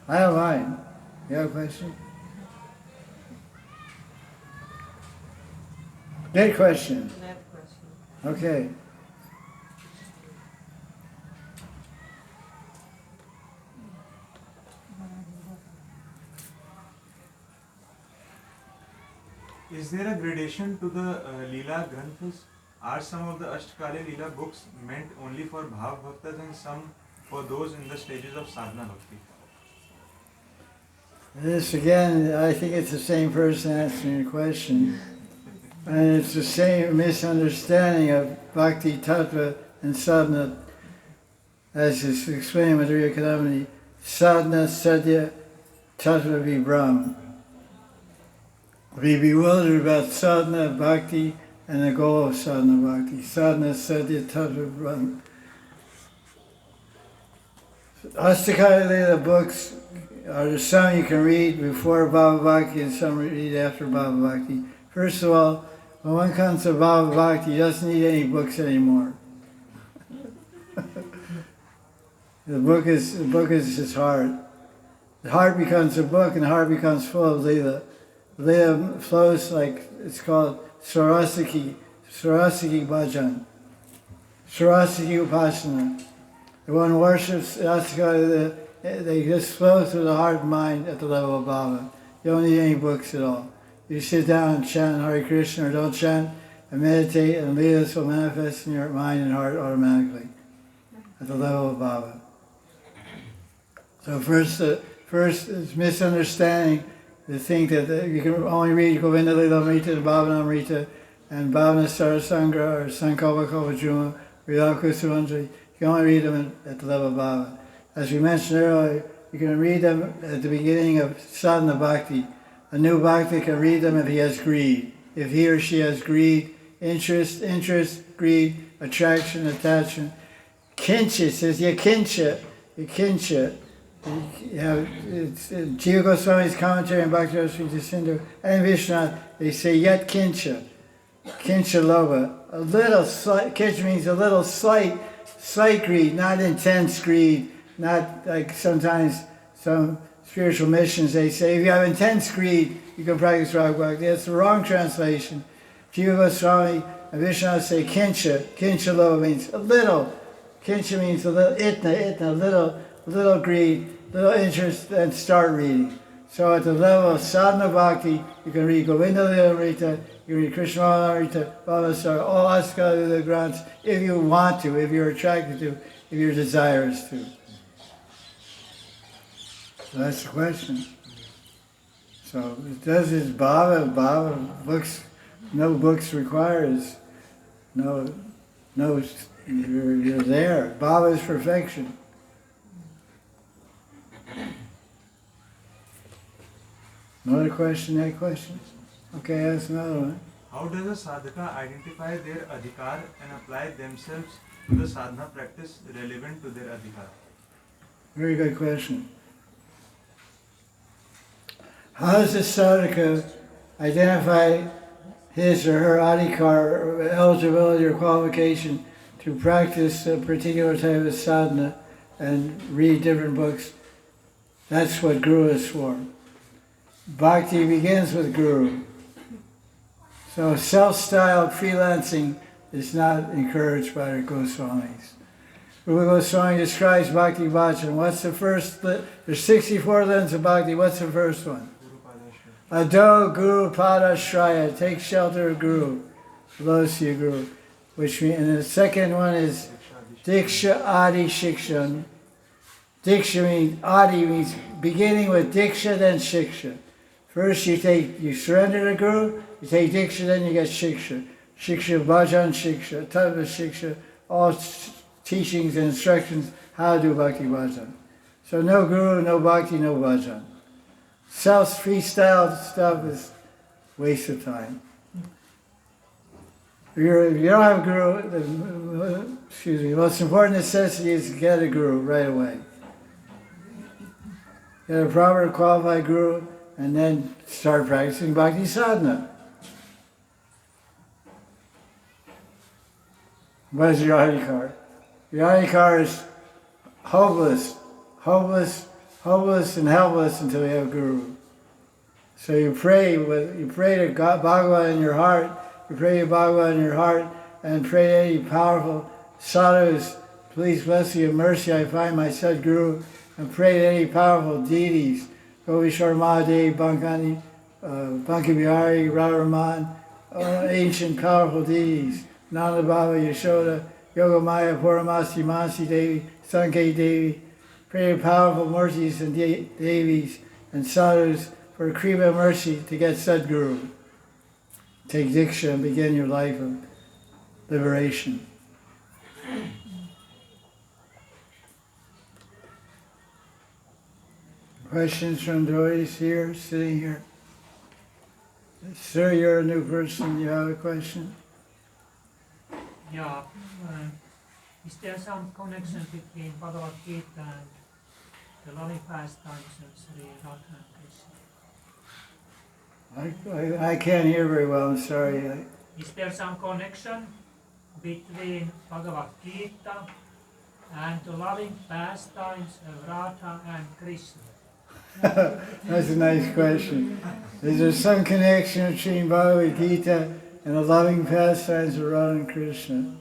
I don't mind. You have a question? Good question. Okay. Is there a gradation to the Leela Granthas? Are some of the Ashtakali Leela books meant only for Bhav Bhaktas and some for those in the stages of sadhana bhakti? This again, I think it's the same person asking your question. And it's the same misunderstanding of Bhakti Tattva and sadhana as is explained with Hari Katha. Sadhana, sadhya, tattva vibram. Be bewildered about sadhana, bhakti, and the goal of sadhana bhakti. Sadhana, sadhya, tattva vibram. Ashtakali Leela books are some you can read before Bhava Bhakti and some read after Bhava Bhakti. First of all, when one comes to Bhava Bhakti, he doesn't need any books anymore. The book is his heart. The heart becomes a book, and the heart becomes full of Leela. Leela flows like, it's called Sarasaki Bhajan, Sarasaki Upasana. The one worships Ashtakali, they just flow through the heart and mind at the level of Bhava. You don't need any books at all. You sit down and chant Hare Krishna or don't chant and meditate, and Leelas will manifest in your mind and heart automatically at the level of Bhava. So first is misunderstanding to think that you can only read Govinda Lila Amrita and Bhavana Amrita and Bhavana Sarasangra or Sankalpa Kalpajuma or Yalakusumanjali. You can only read them at the level of Bhava. As we mentioned earlier, you can read them at the beginning of sadhana bhakti. A new bhakti can read them if he has greed. If he or she has greed, interest, greed, attraction, attachment. Kincha says, yakincha. It's Jiva Goswami's commentary on Bhakti Sri Sindhu and Vishwanath, they say yet kincha. Kincha loba. A little slight, kincha means a little slight greed, not intense greed, not like sometimes some spiritual missions they say, if you have intense greed, you can practice Raga Bhakti. That's the wrong translation. Jiva Goswami and Vishwanath say kincha loba means a little. Kincha means a little, itna, little greed, little interest, and start reading. So at the level of sadhana bhakti, you can read Govinda Lila Amrita You read Krishna Amrita, Bhavasara, all Askara Granths, if you want to, if you're attracted to, if you're desirous to. So that's the question. So does his bhava books, no books requires, no, you're there. Bhava is perfection. Another question, any questions? Okay, ask another one. How does a sadhaka identify their adhikar and apply themselves to the sadhana practice relevant to their adhikar? Very good question. How does a sadhaka identify his or her adhikar, or eligibility or qualification to practice a particular type of sadhana and read different books? That's what Guru is for. Bhakti begins with Guru. So self-styled freelancing is not encouraged by the Goswamis. Rupa Goswami describes Bhakti Bhajan. What's the first? There's 64 lines of Bhakti. What's the first one? Ado Guru Pada Shraya. Take shelter of Guru. Losi Guru. Which means, and the second one is Diksha Adi Shikshan. Diksha means, Adi means beginning with Diksha, then Shiksha. First you surrender to Guru, you take Diksha, then you get Shiksha. Shiksha, Bhajan Shiksha, Tattva Shiksha, all teachings and instructions how to do Bhakti Bhajan. So no Guru, no Bhakti, no Bhajan. Self-freestyle stuff is waste of time. If you don't have a Guru, the most important necessity is to get a Guru right away. Get a proper qualified Guru and then start practicing Bhakti Sadhana. What is your adhikar? Your adhikar is hopeless and helpless until you have Guru. So you pray to God, Bhagavan in your heart, you pray to Bhagavan in your heart, and pray to any powerful sadhus, please bless you in mercy, I find my Sadguru, and pray to any powerful deities, Govishwar Mahadev, Banki Bihari, Radha Kunda, ancient powerful deities, Nanda Baba, Yashoda, Yogamaya, Puramasi, Mansi Devi, Sankhe Devi. Pray to powerful murtis and devis and sadhus for kripa mercy to get Sadguru. Take Diksha and begin your life of liberation. Questions from devotees here, sitting here? Sir, you're a new person. You have a question? Yeah. Is there some connection between Bhagavad Gita and the loving pastimes of Sri Radha and Krishna? I can't hear very well, I'm sorry. Is there some connection between Bhagavad Gita and the loving pastimes of Radha and Krishna? That's a nice question. Is there some connection between Bhagavad Gita and the loving pastimes of Radha and Krishna?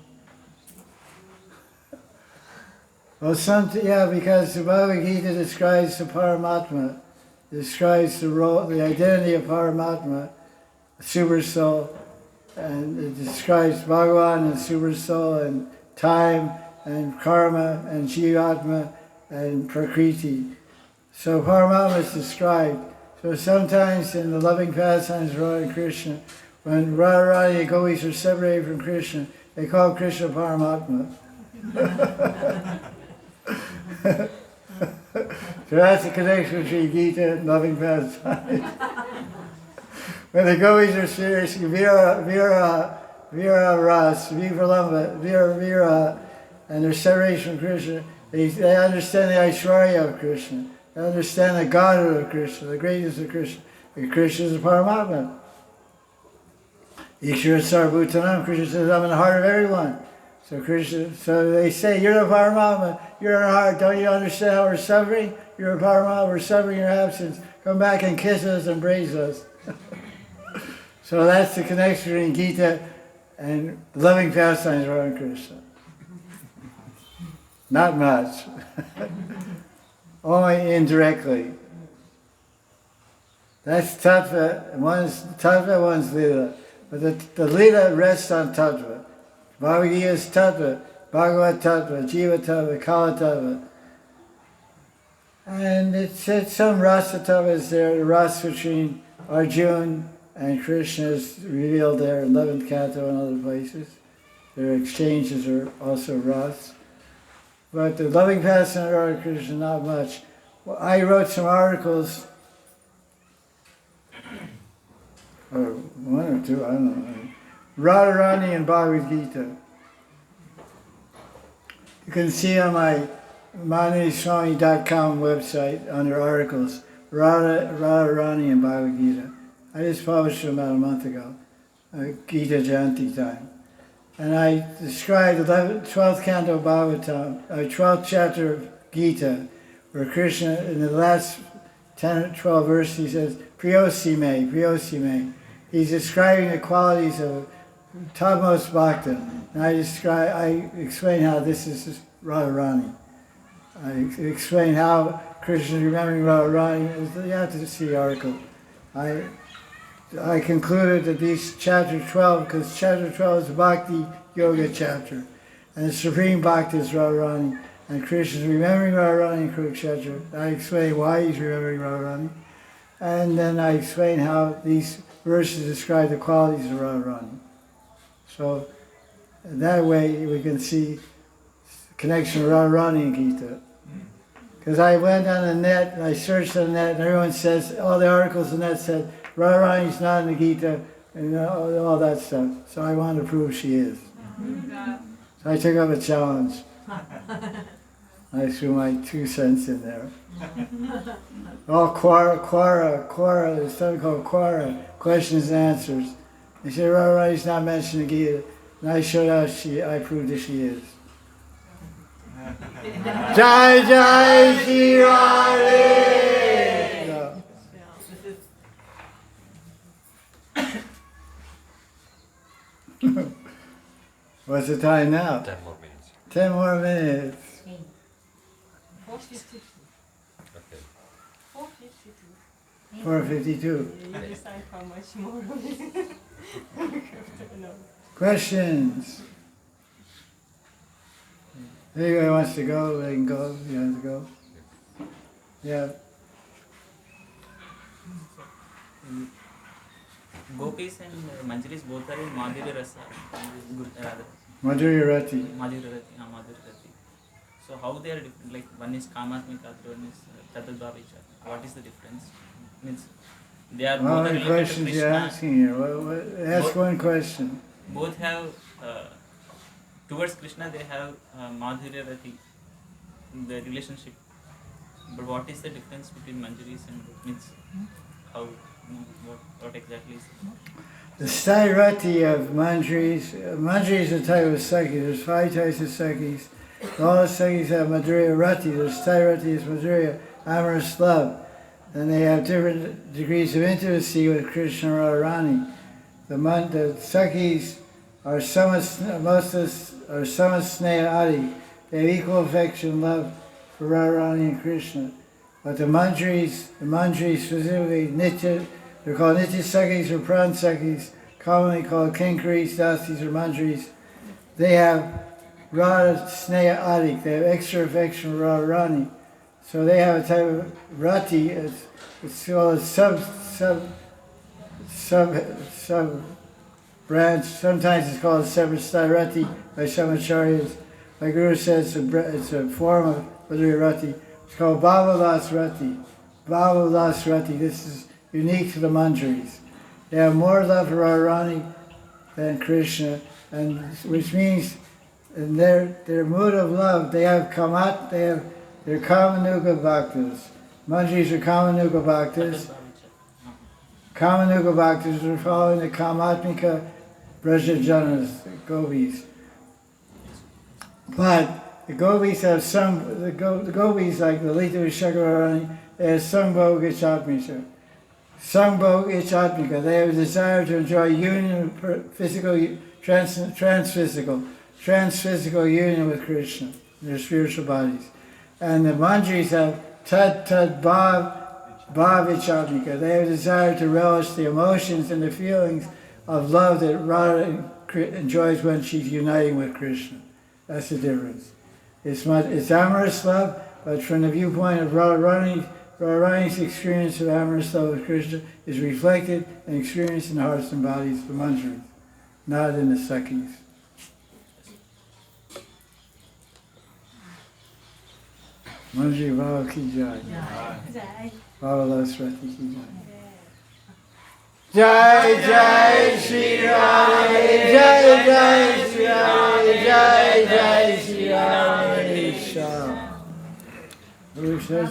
Well, because the Bhagavad Gita describes the Paramatma, describes the identity of Paramatma, Super Soul, and it describes Bhagavan and Super Soul and time and karma and Jivatma and Prakriti. So Paramatma is described. So sometimes in the loving pastimes of Radha and Krishna, when Radharani and Gopis are separated from Krishna, they call Krishna Paramatma. So that's the connection between Gita and loving pastimes. When the Gopis are serious, Vira Ras, Vira, and their separation from Krishna, they understand the Aishwarya of Krishna. They understand the Godhood of Krishna, the greatness of Krishna. And Krishna is a Paramatma. Ishvara Sarvabhutanam, Krishna says, I'm in the heart of everyone. So they say, you're the Paramatma, you're in our heart, don't you understand how we're suffering? You're a Paramatma, we're suffering in your absence. Come back and kiss us, embrace us. So that's the connection between Gita and loving pastimes around Krishna. Not much. Only indirectly. That's tattva, one's lila. But the Lila rests on Tattva. Bhagavad Gita is Tattva, Bhagavad Tattva, Jiva Tattva, Kala Tattva. And it said some Rasa Tattva is there, the Rasa between Arjuna and Krishna is revealed there in 11th Canto and other places. Their exchanges are also Ras. But the loving passion of Radha Krishna, not much. Well, I wrote some articles, or one or two, I don't know. Radharani and Bhagavad Gita. You can see on my MahanidhiSwami.com website under articles, Radharani and Bhagavad Gita. I just published them about a month ago, Gita Jayanti time. And I described the 12th canto of Bhagavatam, 12th chapter of Gita, where Krishna, in the last 10 or 12 verses, he says, Priyosime, Priyosime. He's describing the qualities of topmost bhakta. And I explain how this is Radharani. I explain how Krishna is remembering Radharani. You have to see the article. I concluded that these chapter 12, because chapter 12 is the Bhakti Yoga chapter, and the Supreme Bhakti is Radharani, and Krishna is remembering Radharani in Kurukshetra. I explain why he's remembering Radharani, and then I explain how these verses describe the qualities of Radharani. So that way we can see the connection of Radharani and Gita. Because I went on the net, and I searched on the net, and everyone says, all the articles on the net said, Radharani's not in the Gita, and all that stuff. So I wanted to prove she is. So I took up a challenge. I threw my 2 cents in there. All Quara, there's something called Quara, questions and answers. They said Radharani's not mentioned in the Gita, and I showed how I proved that she is. Jaya Jaya Sri Radhe! What's the time now? 10 more minutes. 10 more minutes. 4:52. Okay. 4:52. 4:52. You decide how much more. Questions? Anybody wants to go, they can go. You have to go. Yeah. Gopis and Manjaris both are in Madhurya Rasa. Madhurya Rati. Madhurya Rati. So how they are different? Like one is Kamatmika, one is Tatadvavicha. What is the difference? Means they are both How are many related to questions Krishna. you're asking here? Ask Both- one question. Both have towards Krishna they have Madhurya Rati, the relationship. But what is the difference between Manjaris and means how? What exactly is it? The Stairati of Manjaris, Manjaris are a type of Sakhi. There's 5 types of Sakhis. All the Sakhis have Madhurya Rati. There's Stairati is Madhurya, amorous love. And they have different degrees of intimacy with Krishna and Radharani. The Sakhis are Samasneha Adi. They have equal affection and love for Radharani and Krishna. But the Manjaris specifically, Nitya, they're called Nitya Sakhis or Pran Sakhis, commonly called Kinkaris, Dasis, or Manjaris. They have Radha Sneha Adik. They have extra affection for Radharani. So they have a type of Rati. It's called a sub branch. Sometimes it's called a separate Rati by some acharyas. My Guru says it's a form of Madhurya Rati. It's called Bhavalas Rati. Bhavalas Rati. This is unique to the Manjaris. They have more love for Radharani than Krishna, and which means in their mood of love, they have their Kamanuga Bhaktas. Manjaris are Kamanuga Bhaktas. Kamanuga Bhaktas are following the Kamatmika Brajajanas, the Gopis. But the Gopis have the Gopis like the Lita Vishakarani, they have Sangbhog Ichatmika. Sangbhog Ichatmika, they have a desire to enjoy union, physical, transphysical union with Krishna, in their spiritual bodies. And the Manjaris have Tad Bhav Ichatmika. They have a desire to relish the emotions and the feelings of love that Radha enjoys when she's uniting with Krishna. That's the difference. It's amorous love, but from the viewpoint of Radharani's experience of amorous love with Krishna is reflected and experienced in the hearts and bodies of the manjaris, not in the Sakhis. Manjari Bhava ki jai. Bhava Lasrati ki jai. Jai Jai Sri Radhe, Jai Jai Sri Radhe, Jai Jai Sri Radhe.